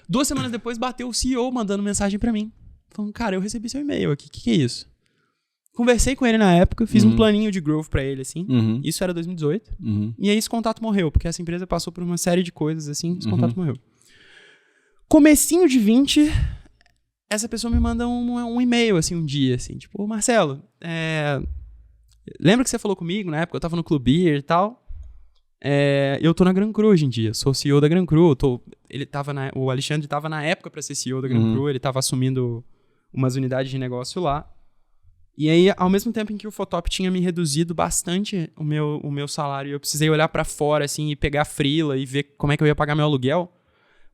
[SPEAKER 1] 2 semanas depois, bateu o CEO mandando mensagem pra mim. Falando, cara, eu recebi seu e-mail aqui, o que é isso? Conversei com ele na época, fiz um planinho de growth pra ele, assim. Isso era 2018. E aí esse contato morreu, porque essa empresa passou por uma série de coisas, assim, esse contato morreu. Comecinho de 20... Essa pessoa me manda um e-mail, assim, um dia, assim, tipo, Marcelo, lembra que você falou comigo na época? Eu tava no Club Beer e tal. Eu tô na Gran Cru hoje em dia, sou CEO da Gran Cru. O Alexandre tava na época pra ser CEO da Gran Cru, ele tava assumindo umas unidades de negócio lá. E aí, ao mesmo tempo em que o Fotop tinha me reduzido bastante o meu salário, eu precisei olhar pra fora, assim, e pegar freela e ver como é que eu ia pagar meu aluguel.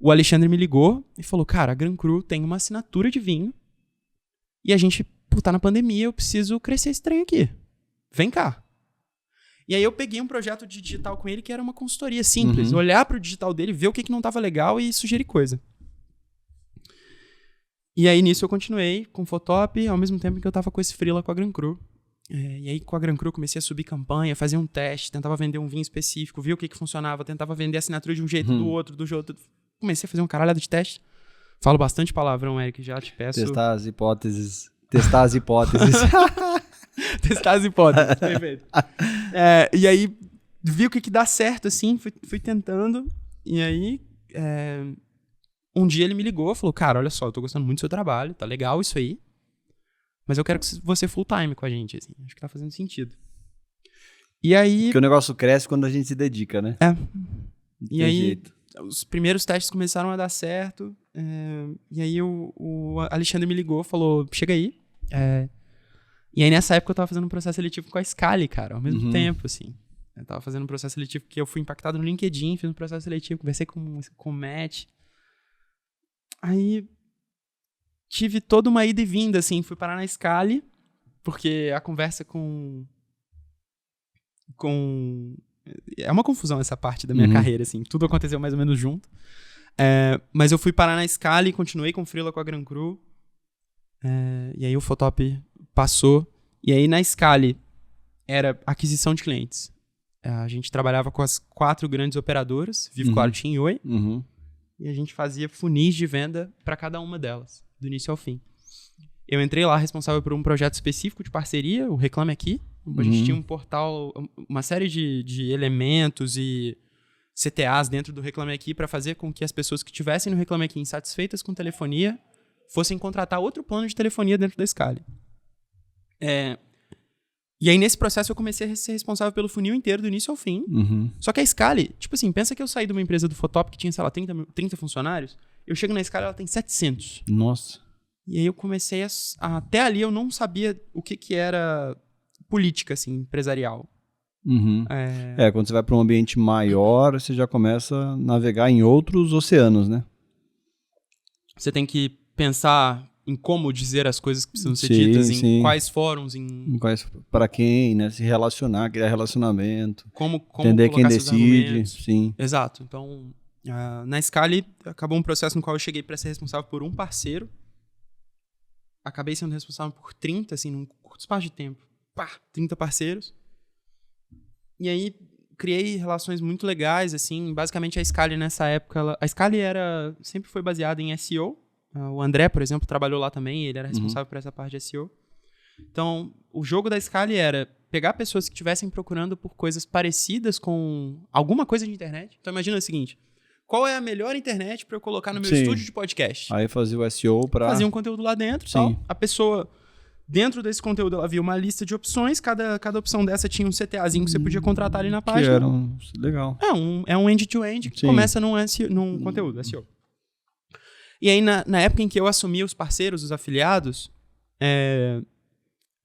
[SPEAKER 1] O Alexandre me ligou e falou, cara, a Gran Cru tem uma assinatura de vinho e a gente, tá na pandemia, eu preciso crescer esse trem aqui. Vem cá. E aí eu peguei um projeto de digital com ele que era uma consultoria simples. Olhar pro digital dele, ver o que não tava legal e sugerir coisa. E aí nisso eu continuei com o Fotop, ao mesmo tempo que eu tava com esse freela com a Gran Cru. E aí com a Gran Cru comecei a subir campanha, fazer um teste, tentava vender um vinho específico, ver o que funcionava, tentava vender a assinatura de um jeito, do outro. Comecei a fazer um caralhado de teste. Falo bastante palavrão, Eric, já te peço.
[SPEAKER 2] Testar as hipóteses. Testar as hipóteses,
[SPEAKER 1] perfeito. E aí, vi o que dá certo, assim, fui tentando. E aí, um dia ele me ligou, falou, cara, olha só, eu tô gostando muito do seu trabalho, tá legal isso aí, mas eu quero que você full time com a gente, assim, acho que tá fazendo sentido. E aí...
[SPEAKER 2] Porque o negócio cresce quando a gente se dedica, né?
[SPEAKER 1] E aí, os primeiros testes começaram a dar certo, e aí o Alexandre me ligou, falou, chega aí. E aí nessa época eu tava fazendo um processo seletivo com a Scali, cara, ao mesmo tempo, assim. Eu tava fazendo um processo seletivo porque eu fui impactado no LinkedIn, fiz um processo seletivo, conversei com o Matt. Aí tive toda uma ida e vinda, assim, fui parar na Scali, porque a conversa com... É uma confusão essa parte da minha carreira, assim. Tudo aconteceu mais ou menos junto. Mas eu fui parar na Scali, continuei com freela com a Gran Cru. E aí o Fotop passou. E aí na Scali era aquisição de clientes. A gente trabalhava com as 4 grandes operadoras, Vivo, Claro, TIM e Oi. E a gente fazia funis de venda para cada uma delas, do início ao fim. Eu entrei lá responsável por um projeto específico de parceria, o Reclame Aqui. A gente tinha um portal, uma série de elementos e CTAs dentro do Reclame Aqui para fazer com que as pessoas que estivessem no Reclame Aqui insatisfeitas com telefonia fossem contratar outro plano de telefonia dentro da Scali. E aí, nesse processo, eu comecei a ser responsável pelo funil inteiro, do início ao fim. Só que a Scali, tipo assim, pensa que eu saí de uma empresa do Fotop que tinha, sei lá, 30 funcionários. Eu chego na Scali, ela tem 700.
[SPEAKER 2] Nossa.
[SPEAKER 1] E aí eu comecei até ali eu não sabia o que era política, assim, empresarial.
[SPEAKER 2] Quando você vai para um ambiente maior, você já começa a navegar em outros oceanos, né?
[SPEAKER 1] Você tem que pensar em como dizer as coisas que precisam ser ditas, em quais fóruns,
[SPEAKER 2] para quem, né? Se relacionar, criar relacionamento.
[SPEAKER 1] Como
[SPEAKER 2] entender quem decide. Sim.
[SPEAKER 1] Exato. Então, na Scali, acabou um processo no qual eu cheguei para ser responsável por um parceiro. Acabei sendo responsável por 30, assim, num curto espaço de tempo. 30 parceiros. E aí, criei relações muito legais, assim. Basicamente, a Scali nessa época... A Scali sempre foi baseada em SEO. O André, por exemplo, trabalhou lá também. Ele era responsável por essa parte de SEO. Então, o jogo da Scali era pegar pessoas que estivessem procurando por coisas parecidas com alguma coisa de internet. Então, imagina o seguinte. Qual é a melhor internet para eu colocar no meu estúdio de podcast?
[SPEAKER 2] Aí fazia o SEO para...
[SPEAKER 1] Fazia um conteúdo lá dentro. Tal. A pessoa... Dentro desse conteúdo, ela via uma lista de opções. Cada opção dessa tinha um CTAzinho que você podia contratar ali na página.
[SPEAKER 2] Legal.
[SPEAKER 1] É um end-to-end que começa num conteúdo, SEO. E aí, na época em que eu assumi os parceiros, os afiliados,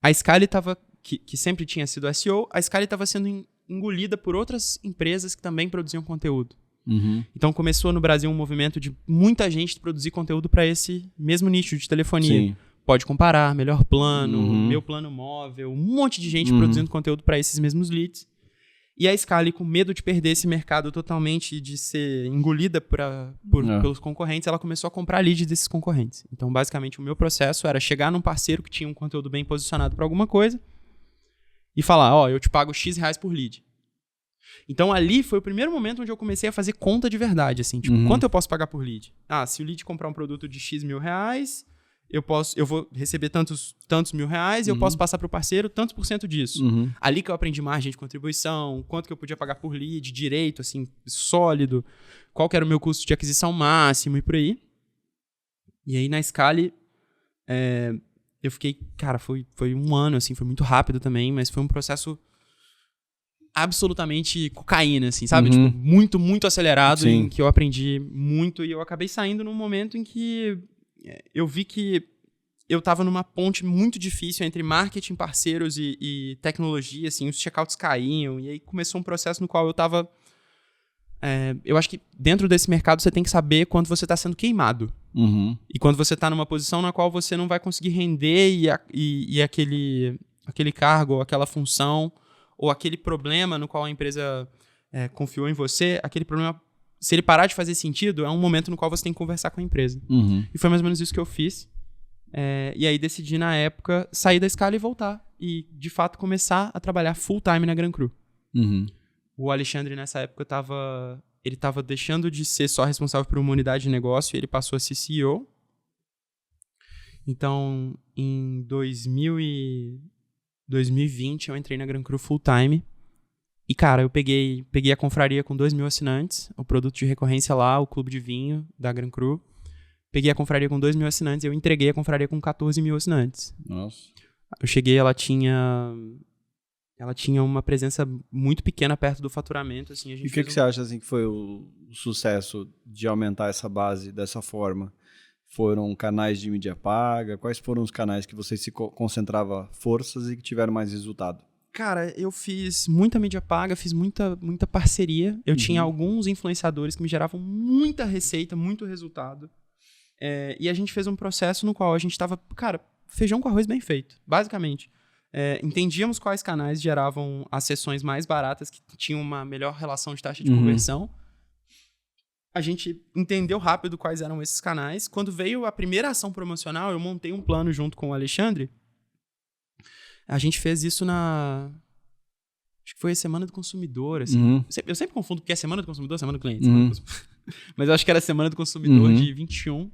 [SPEAKER 1] a Scali estava... Que sempre tinha sido SEO, a Scali estava sendo engolida por outras empresas que também produziam conteúdo. Então, começou no Brasil um movimento de muita gente produzir conteúdo para esse mesmo nicho de telefonia. Sim. Pode comparar, melhor plano, meu plano móvel, um monte de gente produzindo conteúdo para esses mesmos leads. E a Scali, com medo de perder esse mercado totalmente e de ser engolida pelos concorrentes, ela começou a comprar leads desses concorrentes. Então, basicamente, o meu processo era chegar num parceiro que tinha um conteúdo bem posicionado para alguma coisa e falar, eu te pago X reais por lead. Então, ali foi o primeiro momento onde eu comecei a fazer conta de verdade, assim, tipo, quanto eu posso pagar por lead? Se o lead comprar um produto de X mil reais... Eu vou receber tantos mil reais e eu posso passar para o parceiro tantos % disso. Ali que eu aprendi margem de contribuição, quanto que eu podia pagar por lead, direito, assim, sólido, qual que era o meu custo de aquisição máximo e por aí. E aí, na Scali, eu fiquei... Cara, foi um ano, assim, foi muito rápido também, mas foi um processo absolutamente cocaína, assim, sabe? Tipo, muito, muito acelerado, em que eu aprendi muito e eu acabei saindo num momento em que... eu vi que eu estava numa ponte muito difícil entre marketing, parceiros e tecnologia, assim, os checkouts caíam, e aí começou um processo no qual eu estava... eu acho que dentro desse mercado você tem que saber quando você está sendo queimado. E quando você está numa posição na qual você não vai conseguir render e aquele cargo, ou aquela função, ou aquele problema no qual a empresa confiou em você, aquele problema... Se ele parar de fazer sentido, é um momento no qual você tem que conversar com a empresa. E foi mais ou menos isso que eu fiz. E aí decidi, na época, sair da Scali e voltar. E, de fato, começar a trabalhar full time na Gran Cru. O Alexandre, nessa época, ele estava deixando de ser só responsável por uma unidade de negócio e ele passou a ser CEO. Então, em 2020, eu entrei na Gran Cru full time. E, cara, eu peguei a confraria com 2.000 assinantes, o produto de recorrência lá, o clube de vinho da Gran Cru. Peguei a confraria com 2.000 assinantes e eu entreguei a confraria com 14.000 assinantes.
[SPEAKER 2] Nossa.
[SPEAKER 1] Eu cheguei, ela tinha uma presença muito pequena perto do faturamento. Assim,
[SPEAKER 2] e o que você acha assim, que foi o sucesso de aumentar essa base dessa forma? Foram canais de mídia paga? Quais foram os canais que você se concentrava forças e que tiveram mais resultado?
[SPEAKER 1] Cara, eu fiz muita mídia paga, fiz muita parceria. Eu tinha alguns influenciadores que me geravam muita receita, muito resultado. E a gente fez um processo no qual a gente estava, cara, feijão com arroz bem feito, basicamente. Entendíamos quais canais geravam as sessões mais baratas, que tinham uma melhor relação de taxa de conversão. A gente entendeu rápido quais eram esses canais. Quando veio a primeira ação promocional, eu montei um plano junto com o Alexandre. A gente fez isso acho que foi a Semana do Consumidor, assim. Eu sempre confundo porque é Semana do Consumidor, Semana do Cliente. Mas eu acho que era Semana do Consumidor de 21.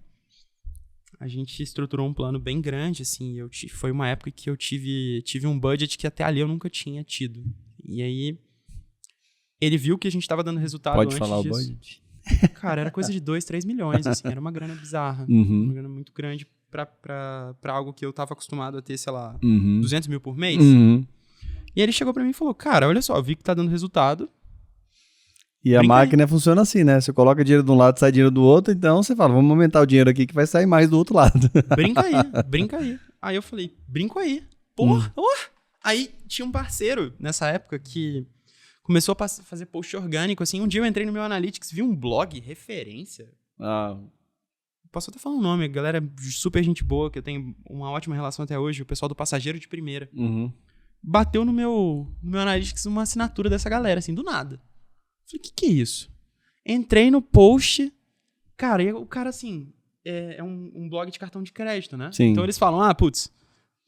[SPEAKER 1] A gente estruturou um plano bem grande, assim. Foi uma época que eu tive um budget que até ali eu nunca tinha tido. E aí, ele viu que a gente estava dando resultado antes disso.
[SPEAKER 2] Pode falar o budget?
[SPEAKER 1] Cara, era coisa de 2, 3 milhões, assim. Era uma grana bizarra. Uma grana muito grande pra algo que eu tava acostumado a ter, sei lá, 200 mil por mês. E ele chegou pra mim e falou, cara, olha só, vi que tá dando resultado.
[SPEAKER 2] E a máquina funciona assim, né? Você coloca dinheiro de um lado, sai dinheiro do outro, então você fala, vamos aumentar o dinheiro aqui que vai sair mais do outro lado.
[SPEAKER 1] Brinca aí. Aí eu falei, brinco aí. Porra. Aí tinha um parceiro nessa época que começou a fazer post orgânico, assim. Um dia eu entrei no meu Analytics, vi um blog, referência. Posso até falar um nome, a galera super gente boa, que eu tenho uma ótima relação até hoje, o pessoal do Passageiro de Primeira. Bateu no meu Analytics uma assinatura dessa galera, assim, do nada. Falei, o que é isso? Entrei no post, cara, e o cara, assim, é um blog de cartão de crédito, né?
[SPEAKER 2] Sim.
[SPEAKER 1] Então eles falam, putz,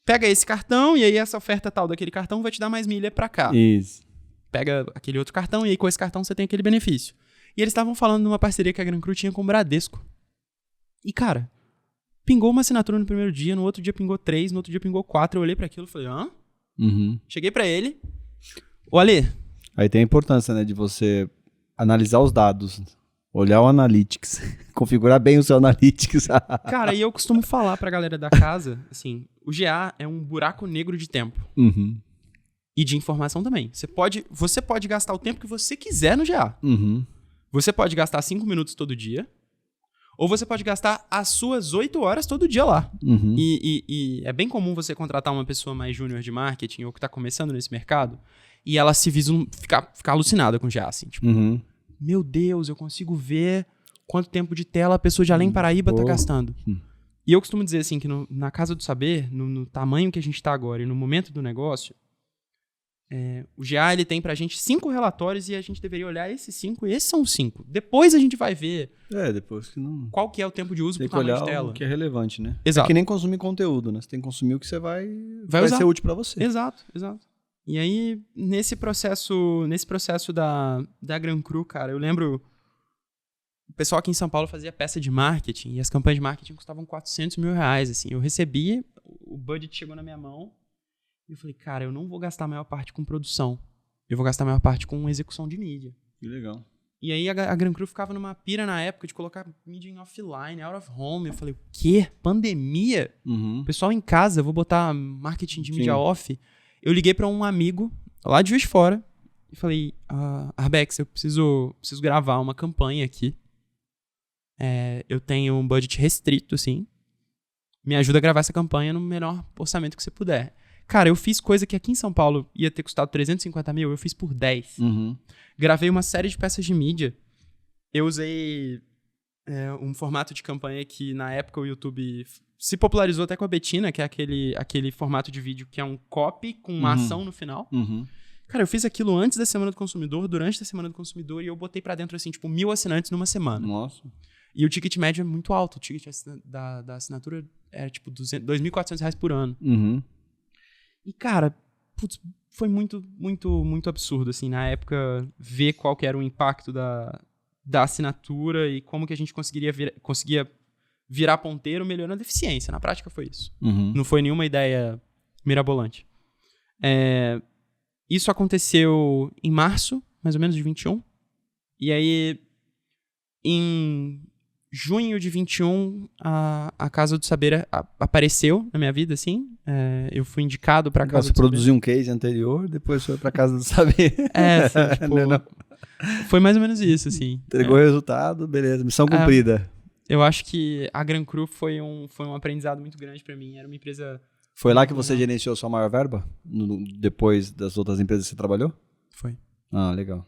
[SPEAKER 1] pega esse cartão e aí essa oferta tal daquele cartão vai te dar mais milha pra cá.
[SPEAKER 2] Isso.
[SPEAKER 1] pega aquele outro cartão e aí com esse cartão você tem aquele benefício. E eles estavam falando de uma parceria que a Gran Cru tinha com o Bradesco. E, cara, pingou uma assinatura no primeiro dia, no outro dia pingou 3, no outro dia pingou 4. Eu olhei pra aquilo e falei, hã? Cheguei pra ele. Ô, Ale.
[SPEAKER 2] Aí tem a importância, né, de você analisar os dados, olhar o Analytics, configurar bem o seu Analytics.
[SPEAKER 1] Cara, e eu costumo falar pra galera da casa, assim, o GA é um buraco negro de tempo. E de informação também. Você pode gastar o tempo que você quiser no GA. Você pode gastar 5 minutos todo dia, ou você pode gastar as suas 8 horas todo dia lá. E é bem comum você contratar uma pessoa mais júnior de marketing ou que tá começando nesse mercado e ela se ficar alucinada com o GA, assim, tipo, meu Deus, eu consigo ver quanto tempo de tela a pessoa de Além Paraíba tá gastando. E eu costumo dizer assim que na Casa do Saber, no tamanho que a gente tá agora e no momento do negócio, o GA ele tem pra gente 5 relatórios e a gente deveria olhar esses 5 e esses são os 5. Depois a gente vai ver
[SPEAKER 2] depois que não...
[SPEAKER 1] qual que é o tempo de uso
[SPEAKER 2] tem
[SPEAKER 1] pro tamanho de
[SPEAKER 2] olhar
[SPEAKER 1] tela.
[SPEAKER 2] o que é relevante, né?
[SPEAKER 1] Exato.
[SPEAKER 2] É que nem consumir conteúdo, né? Você tem que consumir o que você vai
[SPEAKER 1] usar.
[SPEAKER 2] Ser útil pra você.
[SPEAKER 1] Exato. E aí, nesse processo da Gran Cru, cara, eu lembro o pessoal aqui em São Paulo fazia peça de marketing e as campanhas de marketing custavam 400 mil reais, assim. Eu recebi, o budget chegou na minha mão e eu falei, cara, eu não vou gastar a maior parte com produção. Eu vou gastar a maior parte com execução de mídia.
[SPEAKER 2] Que legal.
[SPEAKER 1] E aí a Gran Cru ficava numa pira na época de colocar mídia em offline, out of home. Eu falei, o quê? Pandemia? Pessoal em casa, eu vou botar marketing de mídia off. Eu liguei pra um amigo lá de Juiz de Fora e falei, Arbex, eu preciso gravar uma campanha aqui. Eu tenho um budget restrito, assim. Me ajuda a gravar essa campanha no menor orçamento que você puder. Cara, eu fiz coisa que aqui em São Paulo ia ter custado 350 mil, eu fiz por 10. Gravei uma série de peças de mídia. Eu usei um formato de campanha que na época o YouTube se popularizou até com a Betina, que é aquele formato de vídeo que é um copy com uma ação no final. Cara, eu fiz aquilo antes da Semana do Consumidor, durante a Semana do Consumidor, e eu botei pra dentro, assim, tipo, 1.000 assinantes numa semana.
[SPEAKER 2] Nossa.
[SPEAKER 1] E o ticket médio é muito alto. O ticket da assinatura era, tipo, R$2.400 por ano. E, cara, putz, foi muito, muito, muito absurdo, assim, na época, ver qual que era o impacto da assinatura e como que a gente conseguia virar ponteiro melhorando a eficiência. Na prática foi isso. Não foi nenhuma ideia mirabolante. Isso aconteceu em março, mais ou menos, de 21. E aí, em junho de 21, a Casa do Saber apareceu na minha vida, assim. Eu fui indicado pra Casa do Saber.
[SPEAKER 2] Você produziu um case anterior, depois foi pra Casa do Saber.
[SPEAKER 1] Assim, tipo, foi mais ou menos isso, assim.
[SPEAKER 2] Entregou o resultado, beleza, missão cumprida.
[SPEAKER 1] Eu acho que a Gran Cru foi um aprendizado muito grande pra mim. Era uma empresa...
[SPEAKER 2] Foi lá que você gerenciou sua maior verba? Depois das outras empresas que você trabalhou?
[SPEAKER 1] Foi.
[SPEAKER 2] Ah, legal.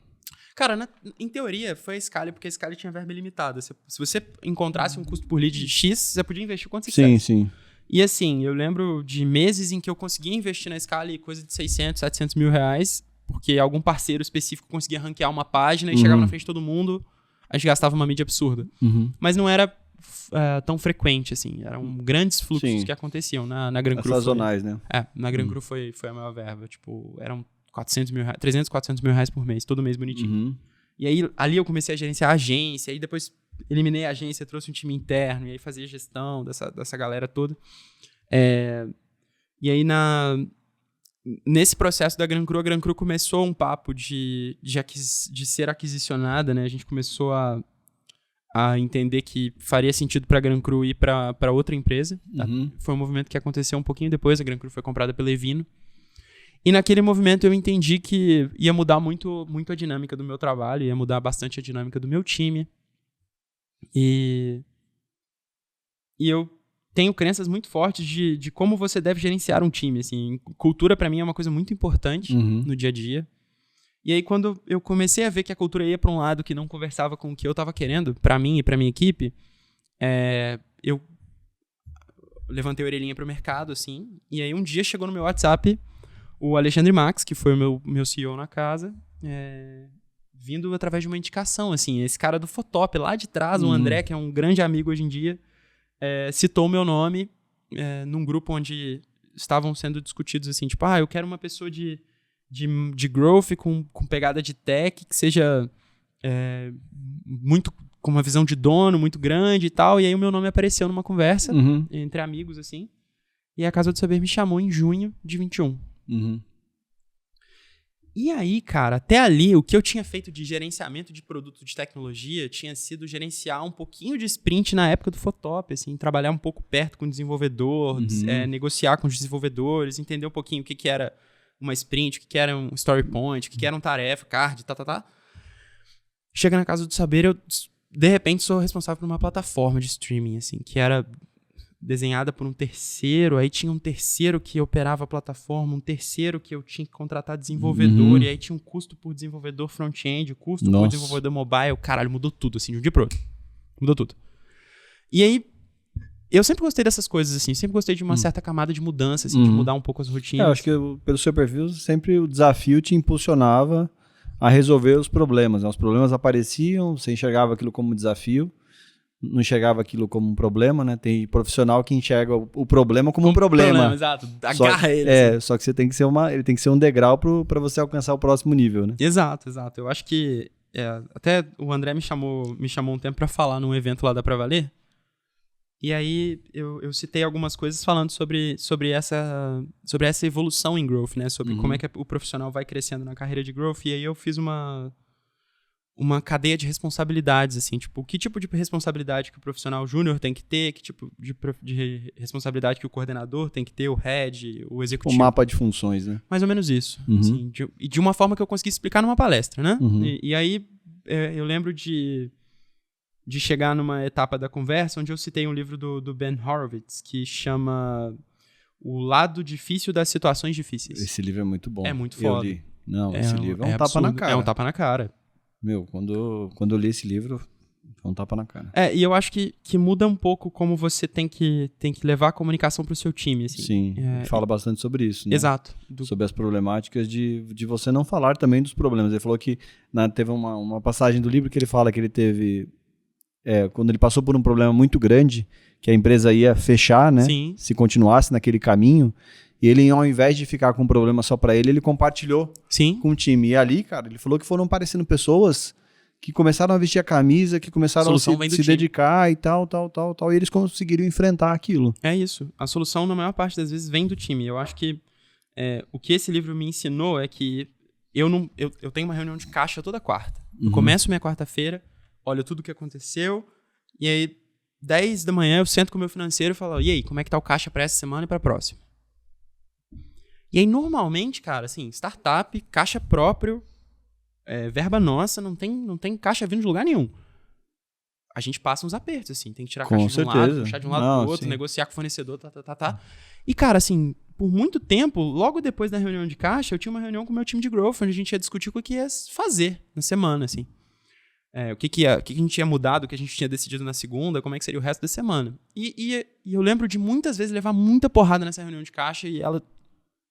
[SPEAKER 1] Cara, em teoria, foi a Scali, porque a Scali tinha verba ilimitada. Se você encontrasse um custo por lead de X, você podia investir quanto você quisesse.
[SPEAKER 2] Sim.
[SPEAKER 1] E assim, eu lembro de meses em que eu conseguia investir na Scali coisa de 600, 700 mil reais, porque algum parceiro específico conseguia ranquear uma página e chegava na frente de todo mundo, a gente gastava uma mídia absurda. Mas não era tão frequente, assim. Eram grandes fluxos que aconteciam na Gran Cru.
[SPEAKER 2] Sazonais, né?
[SPEAKER 1] Na Gran Cru foi a maior verba. Tipo, eram 300, 400 mil reais por mês, todo mês bonitinho. E aí, ali eu comecei a gerenciar a agência, aí depois eliminei a agência, trouxe um time interno, e aí fazia gestão dessa galera toda. E aí, nesse processo da Gran Cru, a Gran Cru começou um papo de ser aquisicionada, né? A gente começou a entender que faria sentido para a Gran Cru ir para outra empresa. Foi um movimento que aconteceu um pouquinho depois, a Gran Cru foi comprada pela Evino. E naquele movimento eu entendi que ia mudar muito, muito a dinâmica do meu trabalho, ia mudar bastante a dinâmica do meu time. E eu tenho crenças muito fortes de como você deve gerenciar um time. Assim. Cultura, para mim, é uma coisa muito importante no dia a dia. E aí, quando eu comecei a ver que a cultura ia para um lado que não conversava com o que eu estava querendo, para mim e para minha equipe, eu levantei a orelhinha pro mercado, assim. E aí, um dia chegou no meu WhatsApp o Alexandre Max, que foi o meu CEO na casa, vindo através de uma indicação, assim. Esse cara do Fotop, lá de trás, o André, que é um grande amigo hoje em dia, citou o meu nome num grupo onde estavam sendo discutidos, assim, tipo, eu quero uma pessoa de de growth com pegada de tech, que seja muito com uma visão de dono muito grande e tal. E aí o meu nome apareceu numa conversa entre amigos, assim. E a Casa do Saber me chamou em junho de 21. E aí, cara, até ali, o que eu tinha feito de gerenciamento de produto de tecnologia tinha sido gerenciar um pouquinho de sprint na época do Photop, assim, trabalhar um pouco perto com o desenvolvedor, negociar com os desenvolvedores, entender um pouquinho o que era uma sprint, o que era um story point, o que era um tarefa, card, Chega na Casa do Saber, eu, de repente, sou responsável por uma plataforma de streaming, assim, que era desenhada por um terceiro, aí tinha um terceiro que operava a plataforma, um terceiro que eu tinha que contratar desenvolvedor, e aí tinha um custo por desenvolvedor front-end, custo por desenvolvedor mobile, caralho, mudou tudo, assim, de um dia pro outro. Mudou tudo. E aí, eu sempre gostei dessas coisas, assim, sempre gostei de uma certa camada de mudança, assim, de mudar um pouco as rotinas.
[SPEAKER 2] Eu acho que pelo seu perfil, sempre o desafio te impulsionava a resolver os problemas, né? Os problemas apareciam, você enxergava aquilo como desafio, não enxergava aquilo como um problema, né? Tem profissional que enxerga o problema como um problema.
[SPEAKER 1] Exato. Agarra ele.
[SPEAKER 2] Só que você tem que ser ele tem que ser um degrau para você alcançar o próximo nível, né?
[SPEAKER 1] Exato. Eu acho que até o André me chamou um tempo para falar num evento lá da Pra Valer. E aí eu citei algumas coisas falando sobre essa evolução em growth, né? Sobre como é que o profissional vai crescendo na carreira de growth. E aí eu fiz uma cadeia de responsabilidades, assim, tipo, que tipo de responsabilidade que o profissional júnior tem que ter, que tipo de responsabilidade que o coordenador tem que ter, o head, o executivo.
[SPEAKER 2] O mapa de funções, né?
[SPEAKER 1] Mais ou menos isso. Assim, de uma forma que eu consegui explicar numa palestra, né? E aí eu lembro de chegar numa etapa da conversa onde eu citei um livro do Ben Horowitz que chama O Lado Difícil das Situações Difíceis.
[SPEAKER 2] Esse livro é muito bom.
[SPEAKER 1] É muito foda.
[SPEAKER 2] Eu li. Não, esse livro é um tapa na cara.
[SPEAKER 1] É um tapa na cara.
[SPEAKER 2] Meu, quando eu li esse livro, foi um tapa na cara.
[SPEAKER 1] E eu acho que muda um pouco como você tem que levar a comunicação pro seu time, assim.
[SPEAKER 2] Sim, fala bastante sobre isso, né?
[SPEAKER 1] Exato.
[SPEAKER 2] Sobre as problemáticas de você não falar também dos problemas. Ele falou que teve uma passagem do livro que ele fala que ele teve... quando ele passou por um problema muito grande, que a empresa ia fechar, né?
[SPEAKER 1] Sim.
[SPEAKER 2] Se continuasse naquele caminho... E ele, ao invés de ficar com um problema só pra ele compartilhou com o time. E ali, cara, ele falou que foram aparecendo pessoas que começaram a vestir a camisa, que começaram a se dedicar e tal. E eles conseguiram enfrentar aquilo.
[SPEAKER 1] É isso. A solução, na maior parte das vezes, vem do time. Eu acho que o que esse livro me ensinou é que eu tenho uma reunião de caixa toda quarta. Eu começo minha quarta-feira, olho tudo o que aconteceu, e aí, 10 da manhã, eu sento com o meu financeiro e falo, e aí, como é que tá o caixa pra essa semana e pra próxima? E aí, normalmente, cara, assim, startup, caixa próprio, verba nossa, não tem caixa vindo de lugar nenhum. A gente passa uns apertos, assim, tem que tirar caixa de um lado, puxar de um lado pro outro, negociar com o fornecedor, E, cara, assim, por muito tempo, logo depois da reunião de caixa, eu tinha uma reunião com o meu time de growth, onde a gente ia discutir o que ia fazer na semana, assim. O que a gente tinha mudado, o que a gente tinha decidido na segunda, como é que seria o resto da semana. E eu lembro de muitas vezes levar muita porrada nessa reunião de caixa e ela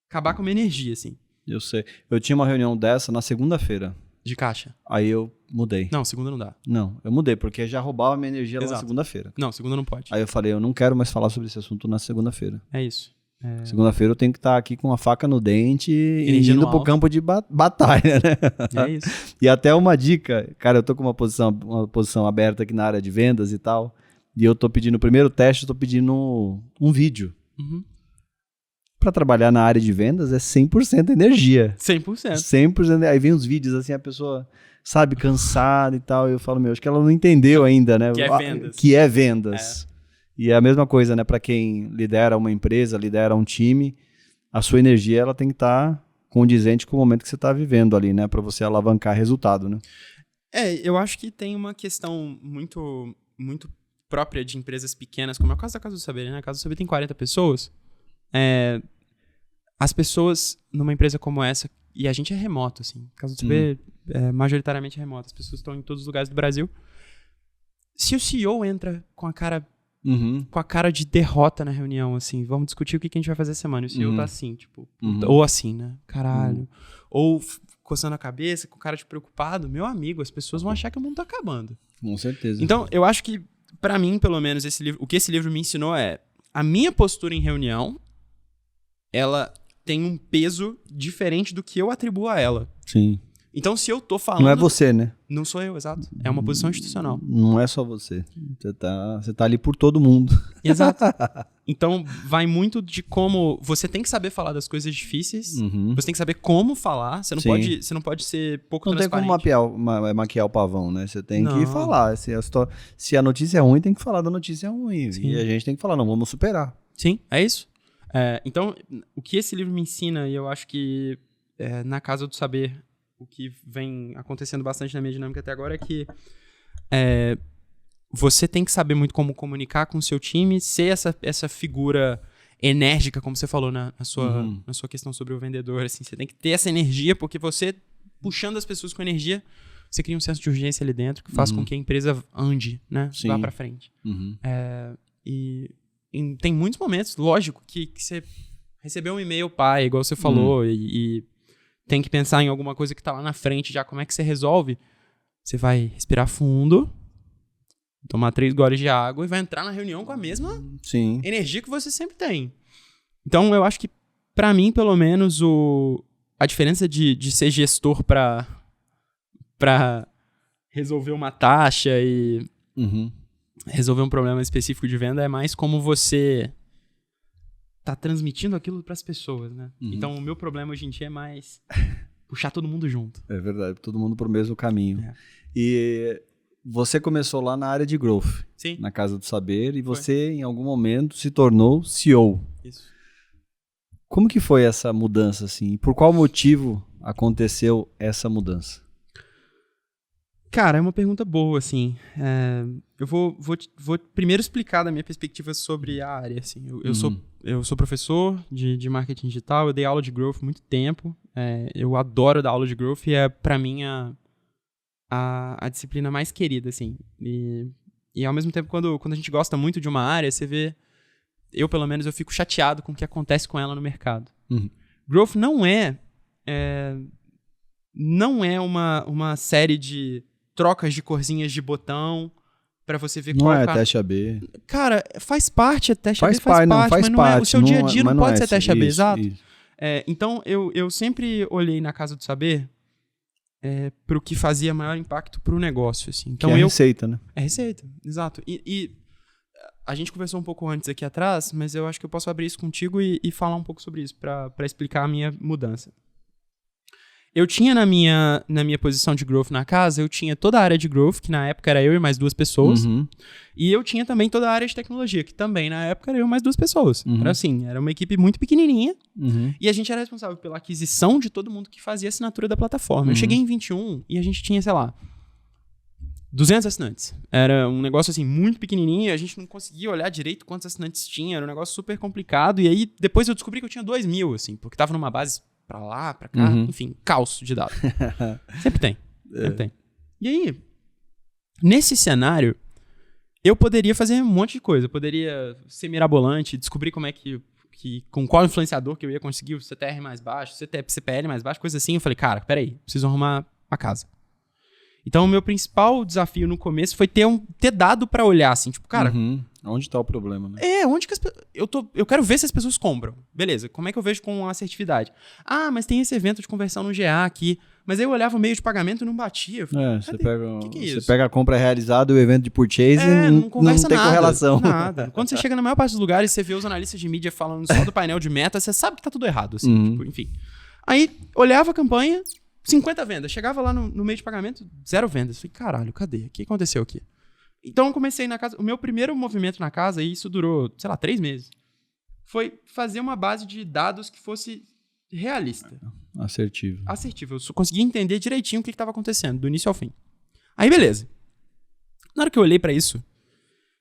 [SPEAKER 1] acabar com a minha energia, assim.
[SPEAKER 2] Eu sei. Eu tinha uma reunião dessa na segunda-feira.
[SPEAKER 1] De caixa?
[SPEAKER 2] Aí eu mudei.
[SPEAKER 1] Não, segunda não dá.
[SPEAKER 2] Não, eu mudei, porque já roubava a minha energia lá na segunda-feira.
[SPEAKER 1] Não, segunda não pode.
[SPEAKER 2] Aí eu falei, eu não quero mais falar sobre esse assunto na segunda-feira.
[SPEAKER 1] É isso.
[SPEAKER 2] Segunda-feira eu tenho que estar aqui com a faca no dente e indo pro campo de batalha, né?
[SPEAKER 1] É isso.
[SPEAKER 2] E até uma dica, cara, eu tô com uma posição aberta aqui na área de vendas e tal, e eu tô pedindo, o primeiro teste, eu tô pedindo um vídeo. Pra trabalhar na área de vendas é 100% energia.
[SPEAKER 1] 100%.
[SPEAKER 2] 100%. Aí vem os vídeos assim, a pessoa, sabe, cansada e tal, e eu falo, acho que ela não entendeu ainda, né? Que é vendas. E é a mesma coisa, né? Pra quem lidera uma empresa, lidera um time, a sua energia, ela tem que estar condizente com o momento que você tá vivendo ali, né? Pra você alavancar resultado, né?
[SPEAKER 1] Eu acho que tem uma questão muito, muito própria de empresas pequenas, como é o caso da Casa do Saber, né? A Casa do Saber tem 40 pessoas. As pessoas numa empresa como essa, e a gente é remoto, assim, Casa do Saber é majoritariamente remoto, as pessoas estão em todos os lugares do Brasil. Se o CEO entra com a cara de derrota na reunião, assim, vamos discutir o que a gente vai fazer essa semana, e o CEO tá assim, tipo, ou assim, né, caralho, ou coçando a cabeça, com cara de preocupado, meu amigo, as pessoas vão achar que o mundo tá acabando.
[SPEAKER 2] Com certeza.
[SPEAKER 1] Então, eu acho que, pra mim, pelo menos, o que esse livro me ensinou é, a minha postura em reunião, ela tem um peso diferente do que eu atribuo a ela.
[SPEAKER 2] Sim.
[SPEAKER 1] Então, se eu tô falando...
[SPEAKER 2] Não é você, né?
[SPEAKER 1] Não sou eu, exato. É uma posição institucional.
[SPEAKER 2] Não é só você. Você tá ali por todo mundo.
[SPEAKER 1] Exato. Então, vai muito de como... Você tem que saber falar das coisas difíceis. Você tem que saber como falar. Você não pode ser pouco transparente.
[SPEAKER 2] Não tem como maquiar o pavão, né? Você tem que falar. Se a notícia é ruim, tem que falar da notícia ruim. Sim. E a gente tem que falar, não, vamos superar.
[SPEAKER 1] Sim, é isso. Então, o que esse livro me ensina, e eu acho que na Casa do Saber... O que vem acontecendo bastante na minha dinâmica até agora é que você tem que saber muito como comunicar com o seu time, ser essa figura enérgica, como você falou na sua questão sobre o vendedor. Assim, você tem que ter essa energia, porque você, puxando as pessoas com energia, você cria um senso de urgência ali dentro que faz com que a empresa ande, né? Vá pra frente. E tem muitos momentos, lógico, que você recebeu um e-mail pai, igual você falou, e tem que pensar em alguma coisa que tá lá na frente já, como é que você resolve? Você vai respirar fundo, tomar 3 goles de água e vai entrar na reunião com a mesma energia que você sempre tem. Então, eu acho que, pra mim, pelo menos, a diferença de ser gestor pra resolver uma taxa e resolver um problema específico de venda é mais como você tá transmitindo aquilo pras pessoas, né? Então, o meu problema hoje em dia é mais puxar todo mundo junto.
[SPEAKER 2] É verdade, todo mundo pro mesmo caminho. E você começou lá na área de growth, na Casa do Saber, e você, em algum momento, se tornou CEO.
[SPEAKER 1] Isso.
[SPEAKER 2] Como que foi essa mudança, assim? Por qual motivo aconteceu essa mudança?
[SPEAKER 1] Cara, é uma pergunta boa, assim. Eu vou primeiro explicar da minha perspectiva sobre a área, assim. Eu sou professor de marketing digital, eu dei aula de growth há muito tempo. Eu adoro dar aula de growth e é, pra mim, a disciplina mais querida, assim. E ao mesmo tempo, quando a gente gosta muito de uma área, você vê... Eu, pelo menos, eu fico chateado com o que acontece com ela no mercado. Growth não é uma série de trocas de corzinhas de botão pra você ver qual...
[SPEAKER 2] Não é teste AB.
[SPEAKER 1] Cara, faz parte, teste AB
[SPEAKER 2] faz
[SPEAKER 1] parte,
[SPEAKER 2] mas
[SPEAKER 1] não é, o seu dia a dia não pode ser teste AB,
[SPEAKER 2] isso,
[SPEAKER 1] exato.
[SPEAKER 2] Isso.
[SPEAKER 1] Então, eu sempre olhei na Casa do Saber pro que fazia maior impacto pro negócio, assim. Então,
[SPEAKER 2] que é receita, né?
[SPEAKER 1] É receita, exato. E a gente conversou um pouco antes aqui atrás, mas eu acho que eu posso abrir isso contigo e falar um pouco sobre isso pra explicar a minha mudança. Eu tinha na minha posição de growth na casa, eu tinha toda a área de growth, que na época era eu e mais 2 pessoas. E eu tinha também toda a área de tecnologia, que também na época era eu e mais 2 pessoas. Era assim, era uma equipe muito pequenininha. E a gente era responsável pela aquisição de todo mundo que fazia assinatura da plataforma. Eu cheguei em 21 e a gente tinha, sei lá, 200 assinantes. Era um negócio assim, muito pequenininho, a gente não conseguia olhar direito quantos assinantes tinha, era um negócio super complicado. E aí, depois eu descobri que eu tinha 2.000, assim, porque tava numa base pra lá, pra cá, enfim, caos de dados. Sempre tem. E aí, nesse cenário, eu poderia fazer um monte de coisa. Eu poderia ser mirabolante, descobrir como é que com qual influenciador que eu ia conseguir o CTR mais baixo, CPL mais baixo, coisa assim. Eu falei, cara, peraí, preciso arrumar a casa. Então, o meu principal desafio no começo foi ter dado pra olhar, assim, tipo, cara...
[SPEAKER 2] Onde tá o problema, né?
[SPEAKER 1] Onde que eu quero ver se as pessoas compram. Beleza, como é que eu vejo com assertividade? Ah, mas tem esse evento de conversão no GA aqui. Mas aí eu olhava o meio de pagamento e não batia. Eu falei,
[SPEAKER 2] você
[SPEAKER 1] isso?
[SPEAKER 2] pega a compra realizada e o evento de purchase e não tem correlação.
[SPEAKER 1] Nada. Quando você chega na maior parte dos lugares, você vê os analistas de mídia falando só do painel de meta, você sabe que tá tudo errado, assim, tipo, enfim. Aí, olhava a campanha, 50 vendas. Chegava lá no meio de pagamento, 0 vendas. Falei, caralho, cadê? O que aconteceu aqui? Então, eu comecei na casa... O meu primeiro movimento na casa, e isso durou, sei lá, 3 meses, foi fazer uma base de dados que fosse realista.
[SPEAKER 2] Assertivo.
[SPEAKER 1] Eu só conseguia entender direitinho o que estava acontecendo, do início ao fim. Aí, beleza. Na hora que eu olhei pra isso,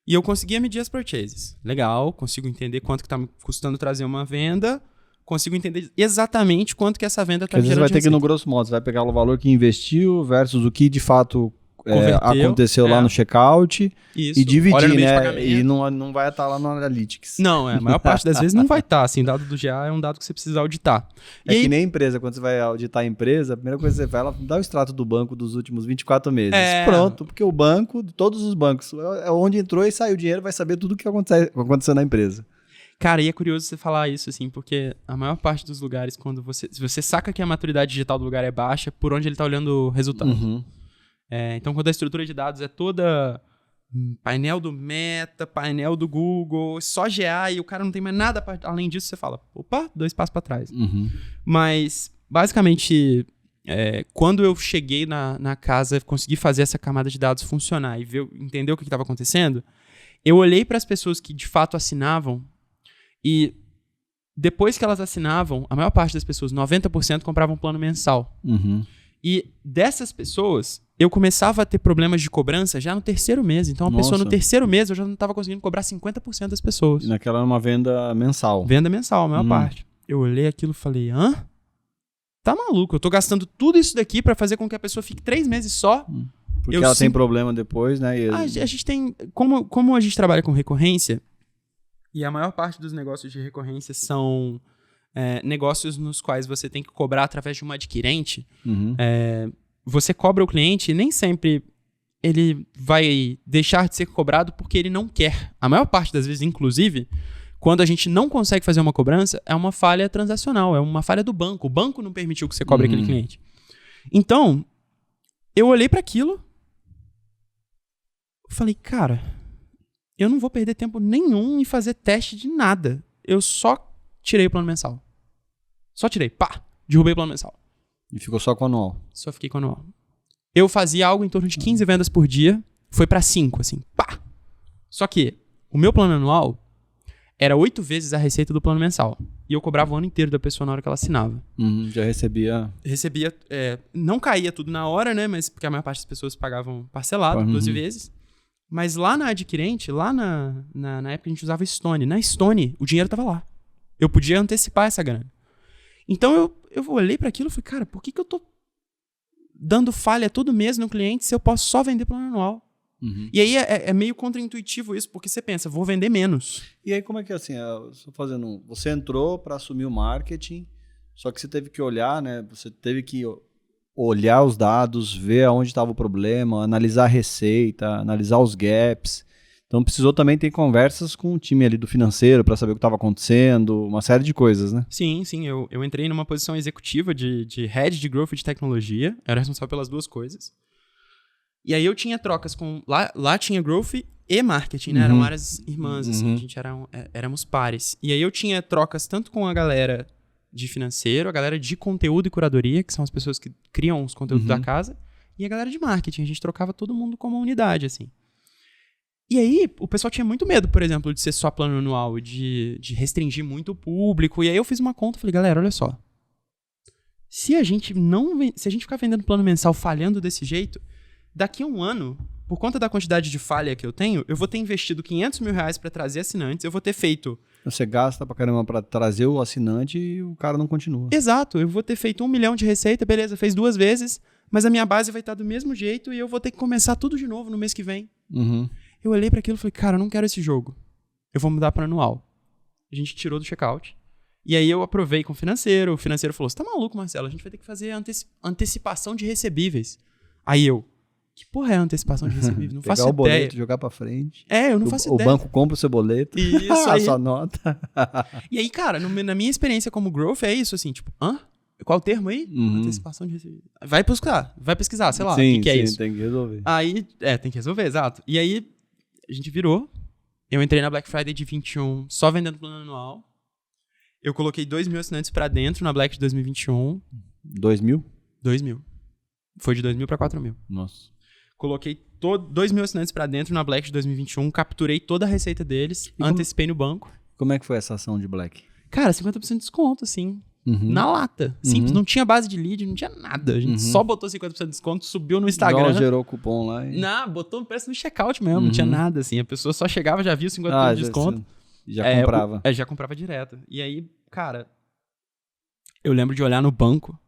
[SPEAKER 1] e eu conseguia medir as purchases. Legal, consigo entender quanto que tá me custando trazer uma venda, consigo entender exatamente quanto que essa venda tá me gerando.
[SPEAKER 2] Às vezes vai ter que ir no grosso modo, você vai pegar o valor que investiu versus o que de fato... aconteceu lá no checkout e dividir, né? E não vai estar lá no Analytics.
[SPEAKER 1] Não, a maior parte das vezes não vai estar. Assim, dado do GA é um dado que você precisa auditar.
[SPEAKER 2] Que nem empresa, quando você vai auditar a empresa, a primeira coisa que você vai, ela dá o extrato do banco dos últimos 24 meses. Pronto, porque o banco, todos os bancos, onde entrou e saiu o dinheiro, vai saber tudo o que aconteceu na empresa.
[SPEAKER 1] Cara, e é curioso você falar isso, assim, porque a maior parte dos lugares, quando se você saca que a maturidade digital do lugar é baixa, por onde ele tá olhando o resultado.
[SPEAKER 2] Uhum.
[SPEAKER 1] Então, quando a estrutura de dados é toda painel do Meta, painel do Google, só GA e o cara não tem mais nada além disso, você fala, opa, 2 passos para trás.
[SPEAKER 2] Uhum.
[SPEAKER 1] Mas, basicamente, quando eu cheguei na casa, consegui fazer essa camada de dados funcionar e entender o que estava acontecendo, eu olhei para as pessoas que de fato assinavam e depois que elas assinavam, a maior parte das pessoas, 90%, compravam um plano mensal.
[SPEAKER 2] Uhum.
[SPEAKER 1] E dessas pessoas, eu começava a ter problemas de cobrança já no 3º mês. Então, a pessoa no 3º mês, eu já não estava conseguindo cobrar 50% das pessoas.
[SPEAKER 2] E naquela era uma venda mensal.
[SPEAKER 1] Venda mensal, a maior parte. Eu olhei aquilo e falei, hã? Tá maluco? Eu tô gastando tudo isso daqui pra fazer com que a pessoa fique 3 meses só.
[SPEAKER 2] Porque ela tem problema depois, né?
[SPEAKER 1] A gente tem... Como a gente trabalha com recorrência, e a maior parte dos negócios de recorrência são negócios nos quais você tem que cobrar através de um adquirente, você cobra o cliente e nem sempre ele vai deixar de ser cobrado porque ele não quer. A maior parte das vezes, inclusive, quando a gente não consegue fazer uma cobrança, é uma falha transacional, é uma falha do banco. O banco não permitiu que você cobre aquele cliente. Então, eu olhei para aquilo, falei, cara, eu não vou perder tempo nenhum em fazer teste de nada. Eu só tirei o plano mensal. Só tirei, pá, derrubei o plano mensal.
[SPEAKER 2] E ficou só com o anual.
[SPEAKER 1] Só fiquei com o anual. Eu fazia algo em torno de 15 vendas por dia, foi pra 5, assim, pá. Só que o meu plano anual era 8 vezes a receita do plano mensal. E eu cobrava o ano inteiro da pessoa na hora que ela assinava.
[SPEAKER 2] Já recebia...
[SPEAKER 1] Não caía tudo na hora, né? Mas porque a maior parte das pessoas pagavam parcelado, 12 vezes. Mas lá na adquirente, lá na época a gente usava Stone. Na Stone, o dinheiro tava lá. Eu podia antecipar essa grana. Então eu olhei para aquilo e falei, cara, por que eu tô dando falha todo mês no cliente se eu posso só vender plano anual? E aí é meio contraintuitivo isso, porque você pensa, vou vender menos.
[SPEAKER 2] E aí como é que é assim, você entrou para assumir o marketing, só que você teve que olhar, né? Você teve que olhar os dados, ver aonde estava o problema, analisar a receita, analisar os gaps. Então precisou também ter conversas com o time ali do financeiro para saber o que estava acontecendo, uma série de coisas, né?
[SPEAKER 1] Sim. Eu entrei numa posição executiva de head de growth de tecnologia. Eu era responsável pelas duas coisas. E aí eu tinha trocas com... Lá tinha growth e marketing, né? Eram áreas irmãs, assim. A gente éramos pares. E aí eu tinha trocas tanto com a galera de financeiro, a galera de conteúdo e curadoria, que são as pessoas que criam os conteúdos da casa, e a galera de marketing. A gente trocava todo mundo como uma unidade, assim. E aí, o pessoal tinha muito medo, por exemplo, de ser só plano anual, de restringir muito o público. E aí eu fiz uma conta e falei, galera, olha só. Se a gente ficar vendendo plano mensal falhando desse jeito, daqui a um ano, por conta da quantidade de falha que eu tenho, eu vou ter investido R$500 mil para trazer assinantes, eu vou ter feito...
[SPEAKER 2] Você gasta pra caramba pra trazer o assinante e o cara não continua.
[SPEAKER 1] Exato, eu vou ter feito 1 milhão de receita, beleza, fez 2 vezes, mas a minha base vai estar do mesmo jeito e eu vou ter que começar tudo de novo no mês que vem. Eu olhei pra aquilo e falei, cara, eu não quero esse jogo. Eu vou mudar pra anual. A gente tirou do checkout. E aí eu aprovei com o financeiro falou, você tá maluco, Marcelo? A gente vai ter que fazer antecipação de recebíveis. Aí eu, que porra é antecipação de recebíveis? Não faço ideia. Pegar o boleto,
[SPEAKER 2] jogar pra frente.
[SPEAKER 1] Eu não faço ideia.
[SPEAKER 2] O banco compra o seu boleto.
[SPEAKER 1] Isso aí.
[SPEAKER 2] A sua nota.
[SPEAKER 1] E aí, cara, na minha experiência como growth é isso, assim, tipo, qual o termo aí? Antecipação de recebíveis. Vai pesquisar, sei lá, o que é isso.
[SPEAKER 2] Sim, tem que resolver.
[SPEAKER 1] Aí, tem que resolver, exato. E aí, a gente virou. Eu entrei na Black Friday de 21 só vendendo plano anual. Eu coloquei 2 mil assinantes pra dentro na Black de 2021.
[SPEAKER 2] 2 mil?
[SPEAKER 1] 2 mil. Foi de 2 mil pra 4 mil.
[SPEAKER 2] Nossa.
[SPEAKER 1] Coloquei 2 mil assinantes pra dentro na Black de 2021, capturei toda a receita deles, antecipei no banco.
[SPEAKER 2] Como é que foi essa ação de Black?
[SPEAKER 1] Cara, 50% de desconto, assim. Na lata. Simples, não tinha base de lead, não tinha nada. A gente só botou 50% de desconto, subiu no Instagram.
[SPEAKER 2] Igual gerou o cupom lá.
[SPEAKER 1] Não, botou o preço no checkout mesmo, não tinha nada, assim. A pessoa só chegava, já via 50% de desconto.
[SPEAKER 2] Já comprava.
[SPEAKER 1] Já comprava direto. E aí, cara, eu lembro de olhar no banco,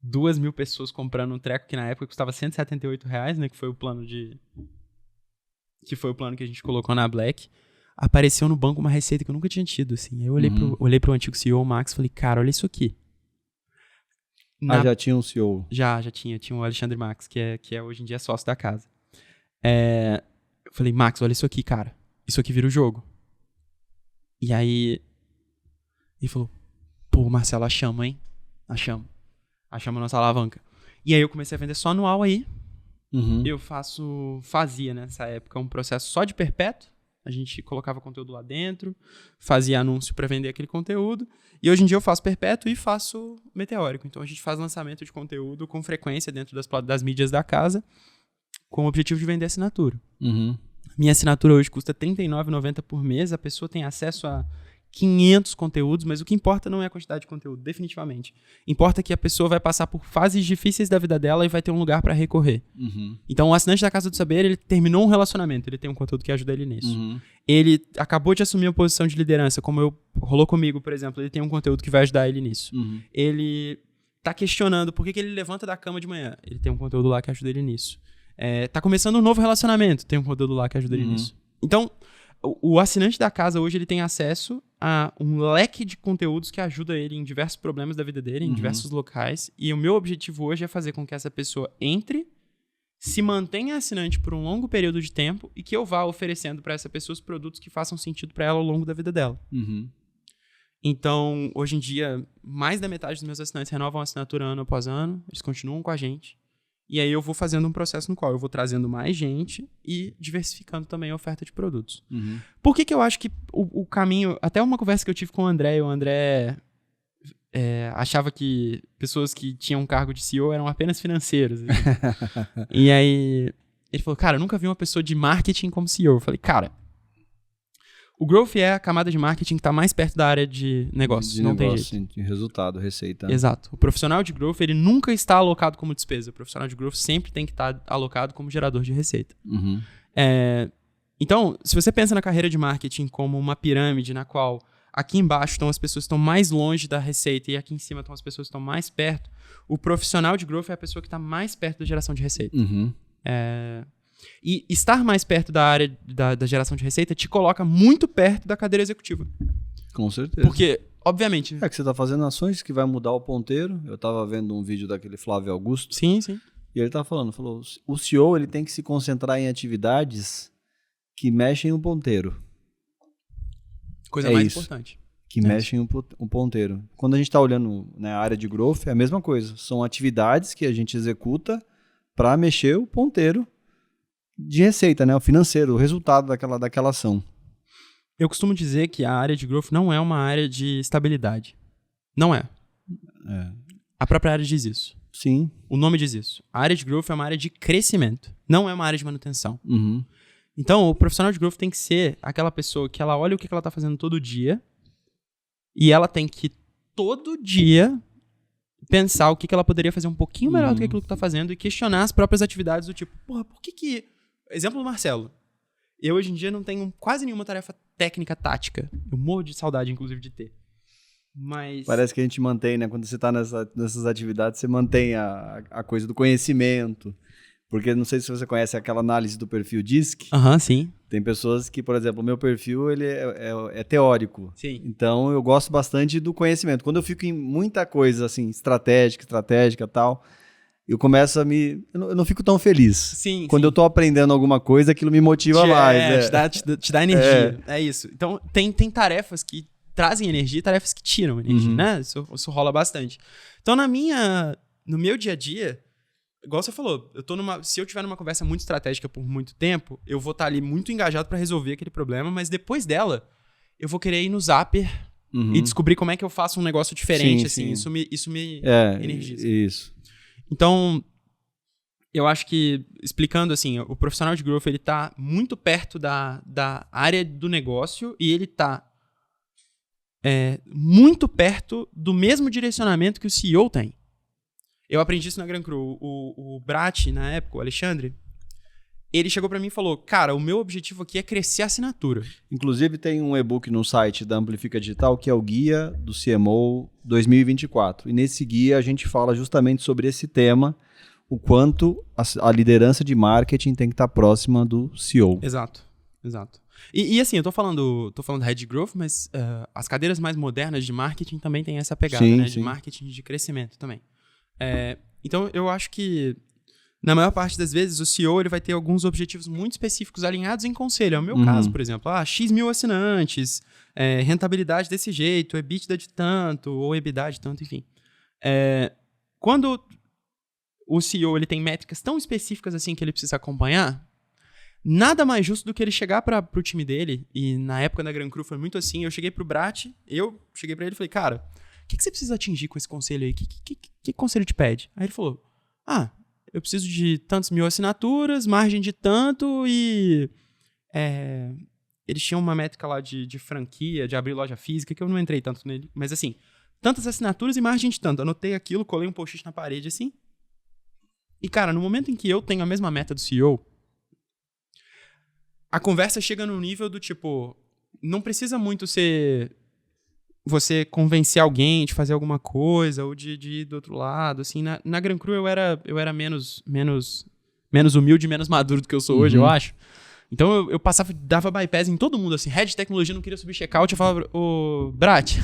[SPEAKER 1] 2 mil pessoas comprando um treco que na época custava R$178, né? Que foi o plano que a gente colocou na Black. Apareceu no banco uma receita que eu nunca tinha tido, assim. Eu olhei pro antigo CEO, o Max, e falei, cara, olha isso aqui.
[SPEAKER 2] Já tinha um CEO?
[SPEAKER 1] Já tinha. Tinha o Alexandre Max, que é hoje em dia sócio da casa. Eu falei, Max, olha isso aqui, cara. Isso aqui vira o jogo. E E aí, ele falou, pô, Marcelo, achamos, hein? Achamos a nossa alavanca. E aí eu comecei a vender só anual aí. Eu fazia nessa época um processo só de perpétuo. A gente colocava conteúdo lá dentro, fazia anúncio para vender aquele conteúdo. E hoje em dia eu faço perpétuo e faço meteórico. Então a gente faz lançamento de conteúdo com frequência dentro das mídias da casa, com o objetivo de vender assinatura. Minha assinatura hoje custa R$ 39,90 por mês. A pessoa tem acesso a 500 conteúdos, mas o que importa não é a quantidade de conteúdo, definitivamente. Importa que a pessoa vai passar por fases difíceis da vida dela e vai ter um lugar para recorrer. Então, o assinante da Casa do Saber, ele terminou um relacionamento, ele tem um conteúdo que ajuda ele nisso. Ele acabou de assumir uma posição de liderança, como rolou comigo, por exemplo, ele tem um conteúdo que vai ajudar ele nisso. Ele tá questionando por que ele levanta da cama de manhã, ele tem um conteúdo lá que ajuda ele nisso. Tá começando um novo relacionamento, tem um conteúdo lá que ajuda ele nisso. Então, o assinante da casa hoje ele tem acesso a um leque de conteúdos que ajuda ele em diversos problemas da vida dele, em diversos locais. E o meu objetivo hoje é fazer com que essa pessoa entre, se mantenha assinante por um longo período de tempo e que eu vá oferecendo para essa pessoa os produtos que façam sentido para ela ao longo da vida dela. Então, hoje em dia, mais da metade dos meus assinantes renovam a assinatura ano após ano. Eles continuam com a gente. E aí eu vou fazendo um processo no qual eu vou trazendo mais gente e diversificando também a oferta de produtos. Por que eu acho que o caminho... Até uma conversa que eu tive com o André achava que pessoas que tinham um cargo de CEO eram apenas financeiros. E aí ele falou, cara, eu nunca vi uma pessoa de marketing como CEO. Eu falei, cara, o growth é a camada de marketing que está mais perto da área de negócio. Não tem jeito.
[SPEAKER 2] De resultado, receita.
[SPEAKER 1] Exato. O profissional de growth, ele nunca está alocado como despesa. O profissional de growth sempre tem que estar alocado como gerador de receita. Então, se você pensa na carreira de marketing como uma pirâmide na qual aqui embaixo estão as pessoas que estão mais longe da receita e aqui em cima estão as pessoas que estão mais perto, o profissional de growth é a pessoa que está mais perto da geração de receita. E estar mais perto da área da geração de receita te coloca muito perto da cadeira executiva.
[SPEAKER 2] Com certeza.
[SPEAKER 1] Porque, obviamente...
[SPEAKER 2] É que você está fazendo ações que vai mudar o ponteiro. Eu estava vendo um vídeo daquele Flávio Augusto.
[SPEAKER 1] Sim.
[SPEAKER 2] E ele estava falou, o CEO ele tem que se concentrar em atividades que mexem o ponteiro.
[SPEAKER 1] Coisa mais importante.
[SPEAKER 2] Que mexem o ponteiro. Quando a gente está olhando, né, a área de growth, é a mesma coisa. São atividades que a gente executa para mexer o ponteiro de receita, né? O financeiro, o resultado daquela ação.
[SPEAKER 1] Eu costumo dizer que a área de growth não é uma área de estabilidade. Não é. A própria área diz isso.
[SPEAKER 2] Sim.
[SPEAKER 1] O nome diz isso. A área de growth é uma área de crescimento. Não é uma área de manutenção. Então, o profissional de growth tem que ser aquela pessoa que ela olha o que ela está fazendo todo dia e ela tem que, todo dia, pensar o que ela poderia fazer um pouquinho melhor do que aquilo que está fazendo e questionar as próprias atividades do tipo, porra, por que... Exemplo do Marcelo. Eu, hoje em dia, não tenho quase nenhuma tarefa técnica, tática. Eu morro de saudade, inclusive, de ter. Mas... Parece
[SPEAKER 2] que a gente mantém, né? Quando você está nessas atividades, você mantém a coisa do conhecimento. Porque não sei se você conhece aquela análise do perfil DISC.
[SPEAKER 1] Sim.
[SPEAKER 2] Tem pessoas que, por exemplo, o meu perfil ele é teórico.
[SPEAKER 1] Sim.
[SPEAKER 2] Então, eu gosto bastante do conhecimento. Quando eu fico em muita coisa, assim, estratégica e tal... Eu começo eu não fico tão feliz.
[SPEAKER 1] Sim.
[SPEAKER 2] Quando eu tô aprendendo alguma coisa, aquilo me motiva mais.
[SPEAKER 1] Te dá energia. É isso. Então, tem tarefas que trazem energia e tarefas que tiram energia, né? Isso rola bastante. Então, no meu dia a dia, igual você falou, se eu tiver numa conversa muito estratégica por muito tempo, eu vou estar ali muito engajado para resolver aquele problema, mas depois dela, eu vou querer ir no Zapper e descobrir como é que eu faço um negócio diferente, assim. Sim. Isso me energiza.
[SPEAKER 2] Isso.
[SPEAKER 1] Então, eu acho que, explicando assim, o profissional de growth, ele tá muito perto da área do negócio e ele tá muito perto do mesmo direcionamento que o CEO tem. Eu aprendi isso na Gran Cru. O Brat, na época, o Alexandre, ele chegou pra mim e falou, cara, o meu objetivo aqui é crescer a assinatura.
[SPEAKER 2] Inclusive, tem um e-book no site da Amplifica Digital, que é o Guia do CMO 2024. E nesse guia a gente fala justamente sobre esse tema, o quanto a liderança de marketing tem que estar próxima do CEO.
[SPEAKER 1] Exato. E assim, eu tô falando Head Growth, mas as cadeiras mais modernas de marketing também têm essa pegada, né? De marketing de crescimento também. Então, eu acho que Na maior parte das vezes, o CEO ele vai ter alguns objetivos muito específicos alinhados em conselho. É o meu caso, por exemplo. X mil assinantes, rentabilidade desse jeito, EBITDA de tanto, ou EBITDA de tanto, enfim. Quando o CEO ele tem métricas tão específicas assim que ele precisa acompanhar, nada mais justo do que ele chegar pro time dele, e na época da Gran Cru foi muito assim, eu cheguei pro Brat, eu cheguei pra ele e falei, cara, o que você precisa atingir com esse conselho aí? Que conselho te pede? Aí ele falou, eu preciso de tantos mil assinaturas, margem de tanto e... eles tinham uma métrica lá de franquia, de abrir loja física, que eu não entrei tanto nele, mas assim, tantas assinaturas e margem de tanto. Anotei aquilo, colei um post-it na parede assim. E cara, no momento em que eu tenho a mesma meta do CEO, a conversa chega no nível do tipo, não precisa muito ser você convencer alguém de fazer alguma coisa ou de ir do outro lado, assim. Na Gran Cru eu era menos humilde, menos maduro do que eu sou hoje, eu acho. Então eu passava, dava bypass em todo mundo, assim. Head de tecnologia não queria subir checkout, eu falava, ô, Brat,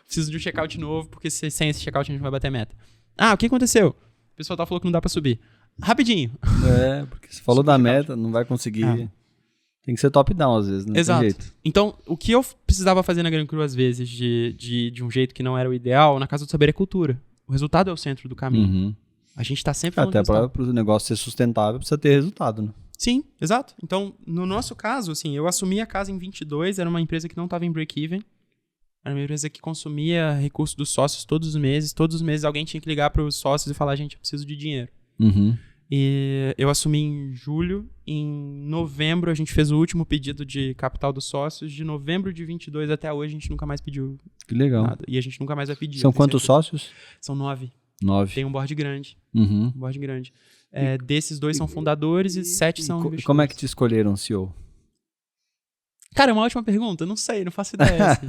[SPEAKER 1] preciso de um checkout novo, porque sem esse checkout a gente não vai bater meta. O que aconteceu? O pessoal falou que não dá pra subir. Rapidinho.
[SPEAKER 2] Porque você falou da meta, não vai conseguir. Tem que ser top-down às vezes, né?
[SPEAKER 1] Exato.
[SPEAKER 2] Tem jeito.
[SPEAKER 1] Então, o que eu precisava fazer na Gran Cru às vezes de um jeito que não era o ideal, na Casa do Saber é cultura. O resultado é o centro do caminho. A gente tá sempre falando
[SPEAKER 2] até para o negócio ser sustentável, precisa ter resultado, né?
[SPEAKER 1] Sim, exato. Então, no nosso caso, assim, eu assumi a casa em 22, era uma empresa que não estava em break-even. Era uma empresa que consumia recursos dos sócios todos os meses. Todos os meses alguém tinha que ligar para os sócios e falar, gente, eu preciso de dinheiro. E eu assumi em julho. Em novembro a gente fez o último pedido de capital dos sócios. De novembro de 22 até hoje a gente nunca mais pediu
[SPEAKER 2] que legal.
[SPEAKER 1] nada. E a gente nunca mais vai pedir.
[SPEAKER 2] São quantos sócios?
[SPEAKER 1] São 9.
[SPEAKER 2] 9.
[SPEAKER 1] Tem um board grande. Um board grande. Desses 2 são fundadores e 7 são investidores.
[SPEAKER 2] Como é que te escolheram CEO?
[SPEAKER 1] Cara, é uma ótima pergunta. Não sei, não faço ideia. Assim.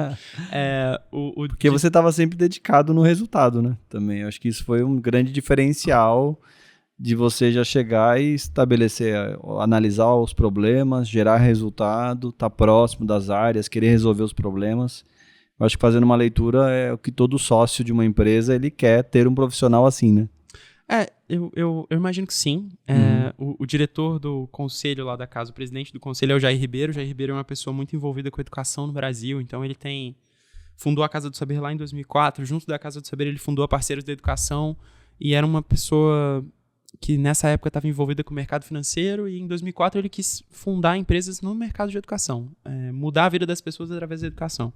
[SPEAKER 2] Porque você estava sempre dedicado no resultado, né? Também. Eu acho que isso foi um grande diferencial de você já chegar e estabelecer, analisar os problemas, gerar resultado, estar próximo das áreas, querer resolver os problemas. Eu acho que fazendo uma leitura é o que todo sócio de uma empresa ele quer ter um profissional assim, né?
[SPEAKER 1] Eu imagino que sim. O diretor do conselho lá da casa, o presidente do conselho é o Jair Ribeiro. O Jair Ribeiro é uma pessoa muito envolvida com a educação no Brasil, então ele fundou a Casa do Saber lá em 2004. Junto da Casa do Saber ele fundou a Parceiros da Educação e era uma pessoa que nessa época estava envolvida com o mercado financeiro e em 2004 ele quis fundar empresas no mercado de educação, mudar a vida das pessoas através da educação.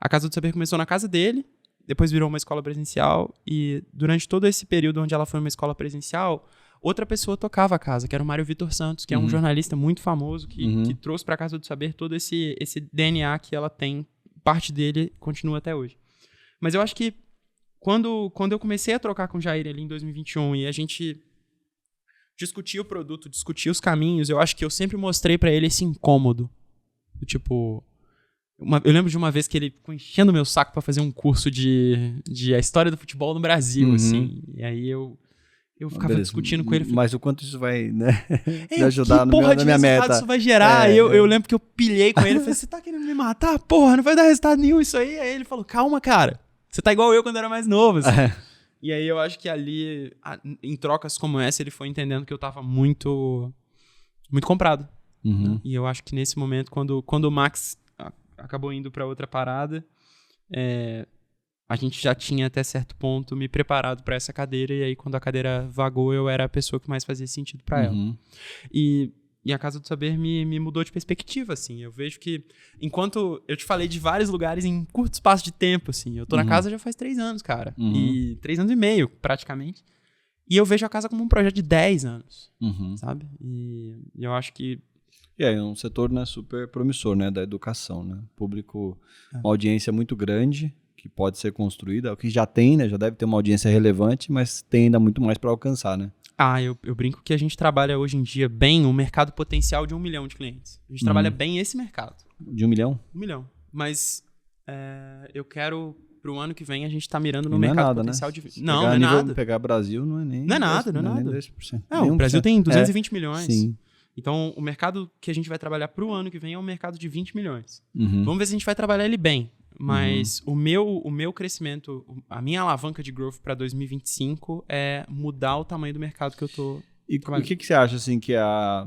[SPEAKER 1] A Casa do Saber começou na casa dele, depois virou uma escola presencial e durante todo esse período onde ela foi uma escola presencial, outra pessoa tocava a casa, que era o Mário Vitor Santos, que é um jornalista muito famoso que trouxe para a Casa do Saber todo esse DNA que ela tem, parte dele continua até hoje. Mas eu acho que quando eu comecei a trocar com o Jair ali em 2021 e a gente discutia o produto, discutia os caminhos, eu acho que eu sempre mostrei para ele esse incômodo. Tipo... eu lembro de uma vez que ele ficou enchendo meu saco pra fazer um curso de a história do futebol no Brasil, assim. E aí eu ficava discutindo com ele.
[SPEAKER 2] Mas o quanto isso vai, né, me ajudar na minha meta.
[SPEAKER 1] Isso vai gerar. Eu lembro que eu pilhei com ele. Falei, você tá querendo me matar? Porra, não vai dar resultado nenhum isso aí. Aí ele falou, calma, cara. Você tá igual eu quando era mais novo, assim. E aí eu acho que ali, em trocas como essa, ele foi entendendo que eu tava muito, muito comprado. Né? E eu acho que nesse momento, quando o Max acabou indo para outra parada, a gente já tinha até certo ponto me preparado para essa cadeira, e aí quando a cadeira vagou, eu era a pessoa que mais fazia sentido para ela. E a Casa do Saber me mudou de perspectiva, assim. Eu vejo que, enquanto eu te falei de vários lugares em curto espaço de tempo, assim, eu tô na casa já faz 3 anos, cara. E 3 anos e meio, praticamente. E eu vejo a casa como um projeto de 10 anos, sabe? E eu acho que
[SPEAKER 2] é um setor, né, super promissor, né, da educação, né? Público, uma audiência muito grande que pode ser construída, o que já tem, né, já deve ter uma audiência relevante, mas tem ainda muito mais para alcançar, né?
[SPEAKER 1] Eu brinco que a gente trabalha hoje em dia bem um mercado potencial de 1 milhão de clientes. A gente trabalha bem esse mercado.
[SPEAKER 2] De 1 milhão?
[SPEAKER 1] 1 milhão. Mas eu quero, pro ano que vem, a gente tá mirando no mercado
[SPEAKER 2] nada,
[SPEAKER 1] potencial
[SPEAKER 2] né?
[SPEAKER 1] de... Não é nada.
[SPEAKER 2] Pegar Brasil não é nem...
[SPEAKER 1] Não é nada, não é nada.
[SPEAKER 2] Nem 10%.
[SPEAKER 1] O Brasil tem 220 milhões.
[SPEAKER 2] Sim.
[SPEAKER 1] Então, o mercado que a gente vai trabalhar pro ano que vem é um mercado de 20 milhões. Vamos ver se a gente vai trabalhar ele bem. Mas o meu crescimento, a minha alavanca de growth para 2025 é mudar o tamanho do mercado que eu tô
[SPEAKER 2] E
[SPEAKER 1] trabalhando.
[SPEAKER 2] o que você acha, assim, que é a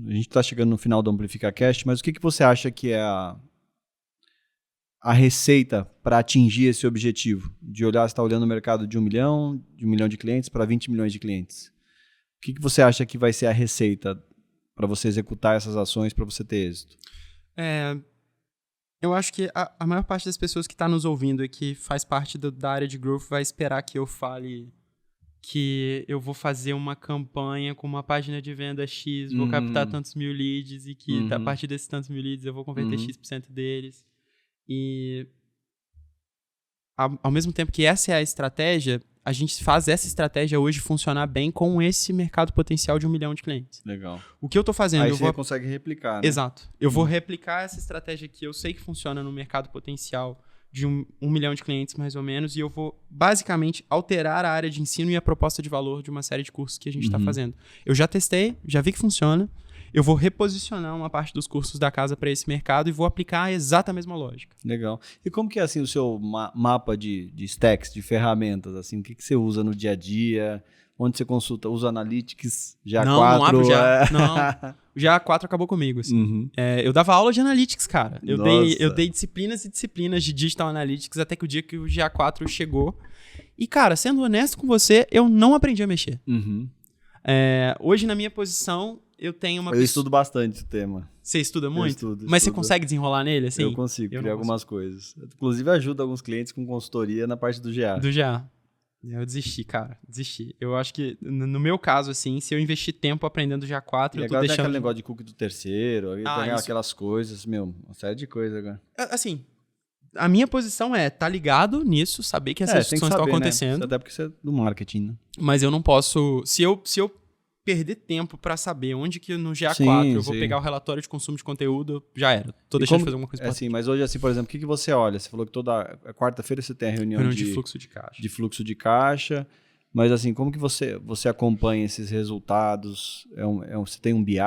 [SPEAKER 2] gente está chegando no final do AmplificaCast, mas o que você acha que é a receita para atingir esse objetivo? De olhar, você está olhando o mercado de 1 milhão de clientes para 20 milhões de clientes. O que você acha que vai ser a receita para você executar essas ações, para você ter êxito?
[SPEAKER 1] Eu acho que a maior parte das pessoas que está nos ouvindo e que faz parte da área de growth vai esperar que eu fale que eu vou fazer uma campanha com uma página de venda X, vou captar tantos mil leads e que a partir desses tantos mil leads eu vou converter X% deles. E ao mesmo tempo que essa é a estratégia, a gente faz essa estratégia hoje funcionar bem com esse mercado potencial de 1 milhão de clientes.
[SPEAKER 2] Legal.
[SPEAKER 1] O que eu tô fazendo...
[SPEAKER 2] Aí você consegue replicar, né?
[SPEAKER 1] Exato. Eu vou replicar essa estratégia que eu sei que funciona no mercado potencial de 1 milhão de clientes, mais ou menos, e eu vou, basicamente, alterar a área de ensino e a proposta de valor de uma série de cursos que a gente está fazendo. Eu já testei, já vi que funciona, eu vou reposicionar uma parte dos cursos da casa para esse mercado e vou aplicar a exata mesma lógica.
[SPEAKER 2] Legal. E como que é, assim, o seu mapa de stacks, de ferramentas, assim, o que você usa no dia a dia? Onde você consulta? Usa Analytics, GA4?
[SPEAKER 1] Não abro já. Não. O GA4 acabou comigo, assim. Eu dava aula de Analytics, cara. Eu dei disciplinas e disciplinas de Digital Analytics até que o dia que o GA4 chegou. E, cara, sendo honesto com você, eu não aprendi a mexer. Hoje, na minha posição, eu tenho uma...
[SPEAKER 2] Eu estudo bastante o tema.
[SPEAKER 1] Você estuda muito?
[SPEAKER 2] Eu estudo.
[SPEAKER 1] Mas você consegue desenrolar nele, assim?
[SPEAKER 2] Eu consigo criar algumas coisas. Inclusive, ajudo alguns clientes com consultoria na parte do GA.
[SPEAKER 1] Do GA. Eu desisti, cara. Desisti. Eu acho que, no meu caso, assim, se eu investir tempo aprendendo GA4, eu tô
[SPEAKER 2] agora
[SPEAKER 1] deixando...
[SPEAKER 2] tem aquele negócio de cookie do terceiro, aí tem aquelas coisas, uma série de coisas agora.
[SPEAKER 1] Assim, a minha posição é tá ligado nisso, saber que essas discussões estão acontecendo.
[SPEAKER 2] Né? Até porque você é do marketing, né?
[SPEAKER 1] Mas eu não posso... Se eu perder tempo pra saber onde que no GA4 eu vou pegar o relatório de consumo de conteúdo, já era. Tô deixando de fazer alguma coisa.
[SPEAKER 2] Assim, mas hoje, assim, por exemplo, o que você olha? Você falou que toda quarta-feira você tem a reunião
[SPEAKER 1] de fluxo de caixa.
[SPEAKER 2] De fluxo de caixa. Mas, assim, como que você acompanha esses resultados? Você tem um BI?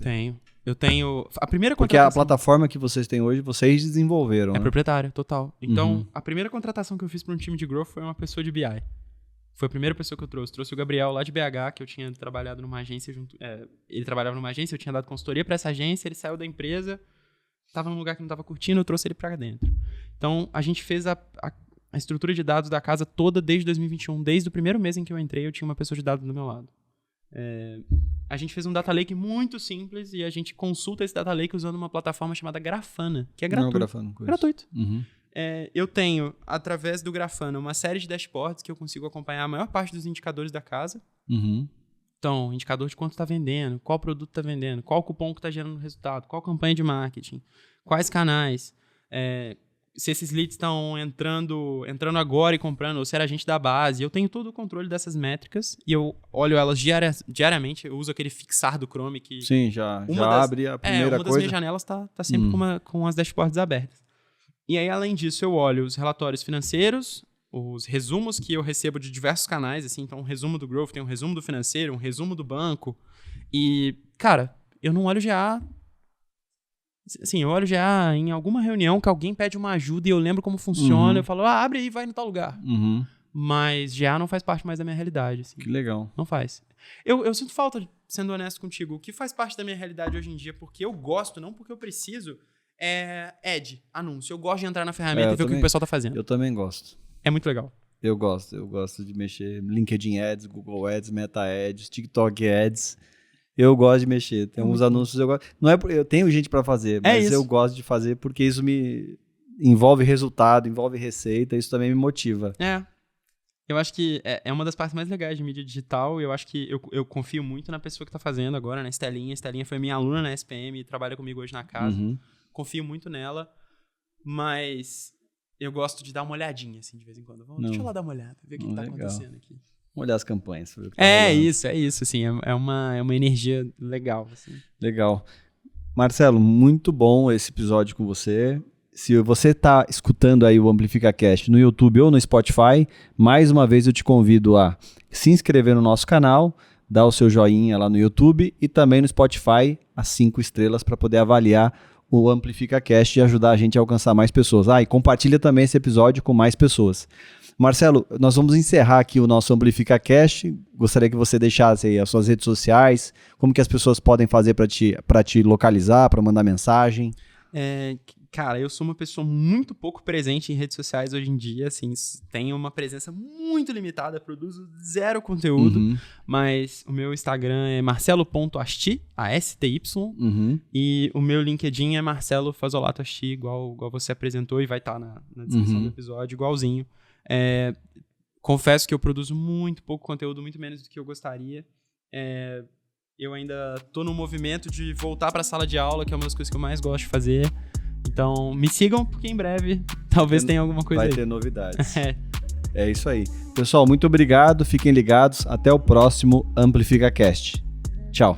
[SPEAKER 1] Tenho. Eu tenho... A primeira
[SPEAKER 2] Porque a plataforma que vocês têm hoje, vocês desenvolveram,
[SPEAKER 1] né? Proprietária, total. Então, a primeira contratação que eu fiz para um time de growth foi uma pessoa de BI. Foi a primeira pessoa que eu trouxe. Trouxe o Gabriel lá de BH, que eu tinha trabalhado numa agência junto... ele trabalhava numa agência, eu tinha dado consultoria para essa agência, ele saiu da empresa, estava num lugar que não estava curtindo, eu trouxe ele para dentro. Então, a gente fez a estrutura de dados da casa toda desde 2021. Desde o primeiro mês em que eu entrei, eu tinha uma pessoa de dados do meu lado. A gente fez um data lake muito simples e a gente consulta esse data lake usando uma plataforma chamada Grafana, que é gratuito.
[SPEAKER 2] Não, Grafana,
[SPEAKER 1] gratuito. Eu tenho, através do Grafana, uma série de dashboards que eu consigo acompanhar a maior parte dos indicadores da casa. Então, indicador de quanto está vendendo, qual produto está vendendo, qual cupom que está gerando resultado, qual campanha de marketing, quais canais, se esses leads estão entrando agora e comprando, ou se era gente da base. Eu tenho todo o controle dessas métricas e eu olho elas diariamente. Eu uso aquele fixar do Chrome que...
[SPEAKER 2] Sim, já abre a primeira coisa.
[SPEAKER 1] Uma das minhas janelas tá sempre com as dashboards abertas. E aí, além disso, eu olho os relatórios financeiros, os resumos que eu recebo de diversos canais, assim, então um resumo do Growth, tem um resumo do financeiro, um resumo do banco. E, cara, eu não olho GA... Assim, eu olho GA em alguma reunião que alguém pede uma ajuda e eu lembro como funciona, eu falo, abre aí, vai no tal lugar. Mas GA não faz parte mais da minha realidade. Assim.
[SPEAKER 2] Que legal.
[SPEAKER 1] Não faz. Eu sinto falta, sendo honesto contigo, o que faz parte da minha realidade hoje em dia, porque eu gosto, não porque eu preciso... anúncio. Eu gosto de entrar na ferramenta e ver o que o pessoal tá fazendo.
[SPEAKER 2] Eu também gosto.
[SPEAKER 1] É muito legal.
[SPEAKER 2] Eu gosto de mexer LinkedIn Ads, Google Ads, Meta Ads, TikTok Ads. Eu gosto de mexer. Tem uns anúncios eu gosto. Não é eu tenho gente para fazer, mas eu gosto de fazer porque isso me envolve resultado, envolve receita, isso também me motiva.
[SPEAKER 1] Eu acho que é uma das partes mais legais de mídia digital. Eu acho que eu confio muito na pessoa que tá fazendo agora, na Estelinha. A Estelinha foi minha aluna na SPM e trabalha comigo hoje na casa. Confio muito nela, mas eu gosto de dar uma olhadinha, assim, de vez em quando. Deixa eu lá dar uma olhada, ver o que tá acontecendo aqui.
[SPEAKER 2] Vamos olhar as campanhas. Ver o que
[SPEAKER 1] tá isso, assim, é uma energia legal, assim.
[SPEAKER 2] Legal. Marcelo, muito bom esse episódio com você. Se você tá escutando aí o AmplificaCast no YouTube ou no Spotify, mais uma vez eu te convido a se inscrever no nosso canal, dar o seu joinha lá no YouTube e também no Spotify, as 5 estrelas para poder avaliar o AmplificaCast e ajudar a gente a alcançar mais pessoas. E compartilha também esse episódio com mais pessoas. Marcelo, nós vamos encerrar aqui o nosso AmplificaCast. Gostaria que você deixasse aí as suas redes sociais, como que as pessoas podem fazer para te localizar, para mandar mensagem.
[SPEAKER 1] Cara, eu sou uma pessoa muito pouco presente em redes sociais hoje em dia, assim, tenho uma presença muito limitada, produzo zero conteúdo, mas o meu Instagram é marcelo.asti, A-S-T-Y, e o meu LinkedIn é Marcelo Fazolato Asti, igual você apresentou, e vai estar na descrição do episódio, igualzinho. Confesso que eu produzo muito pouco conteúdo, muito menos do que eu gostaria. Eu ainda tô no movimento de voltar para a sala de aula, que é uma das coisas que eu mais gosto de fazer. Então, me sigam, porque em breve talvez tenha alguma coisa aí.
[SPEAKER 2] Vai ter novidades. É isso aí. Pessoal, muito obrigado. Fiquem ligados. Até o próximo AmplificaCast. Tchau.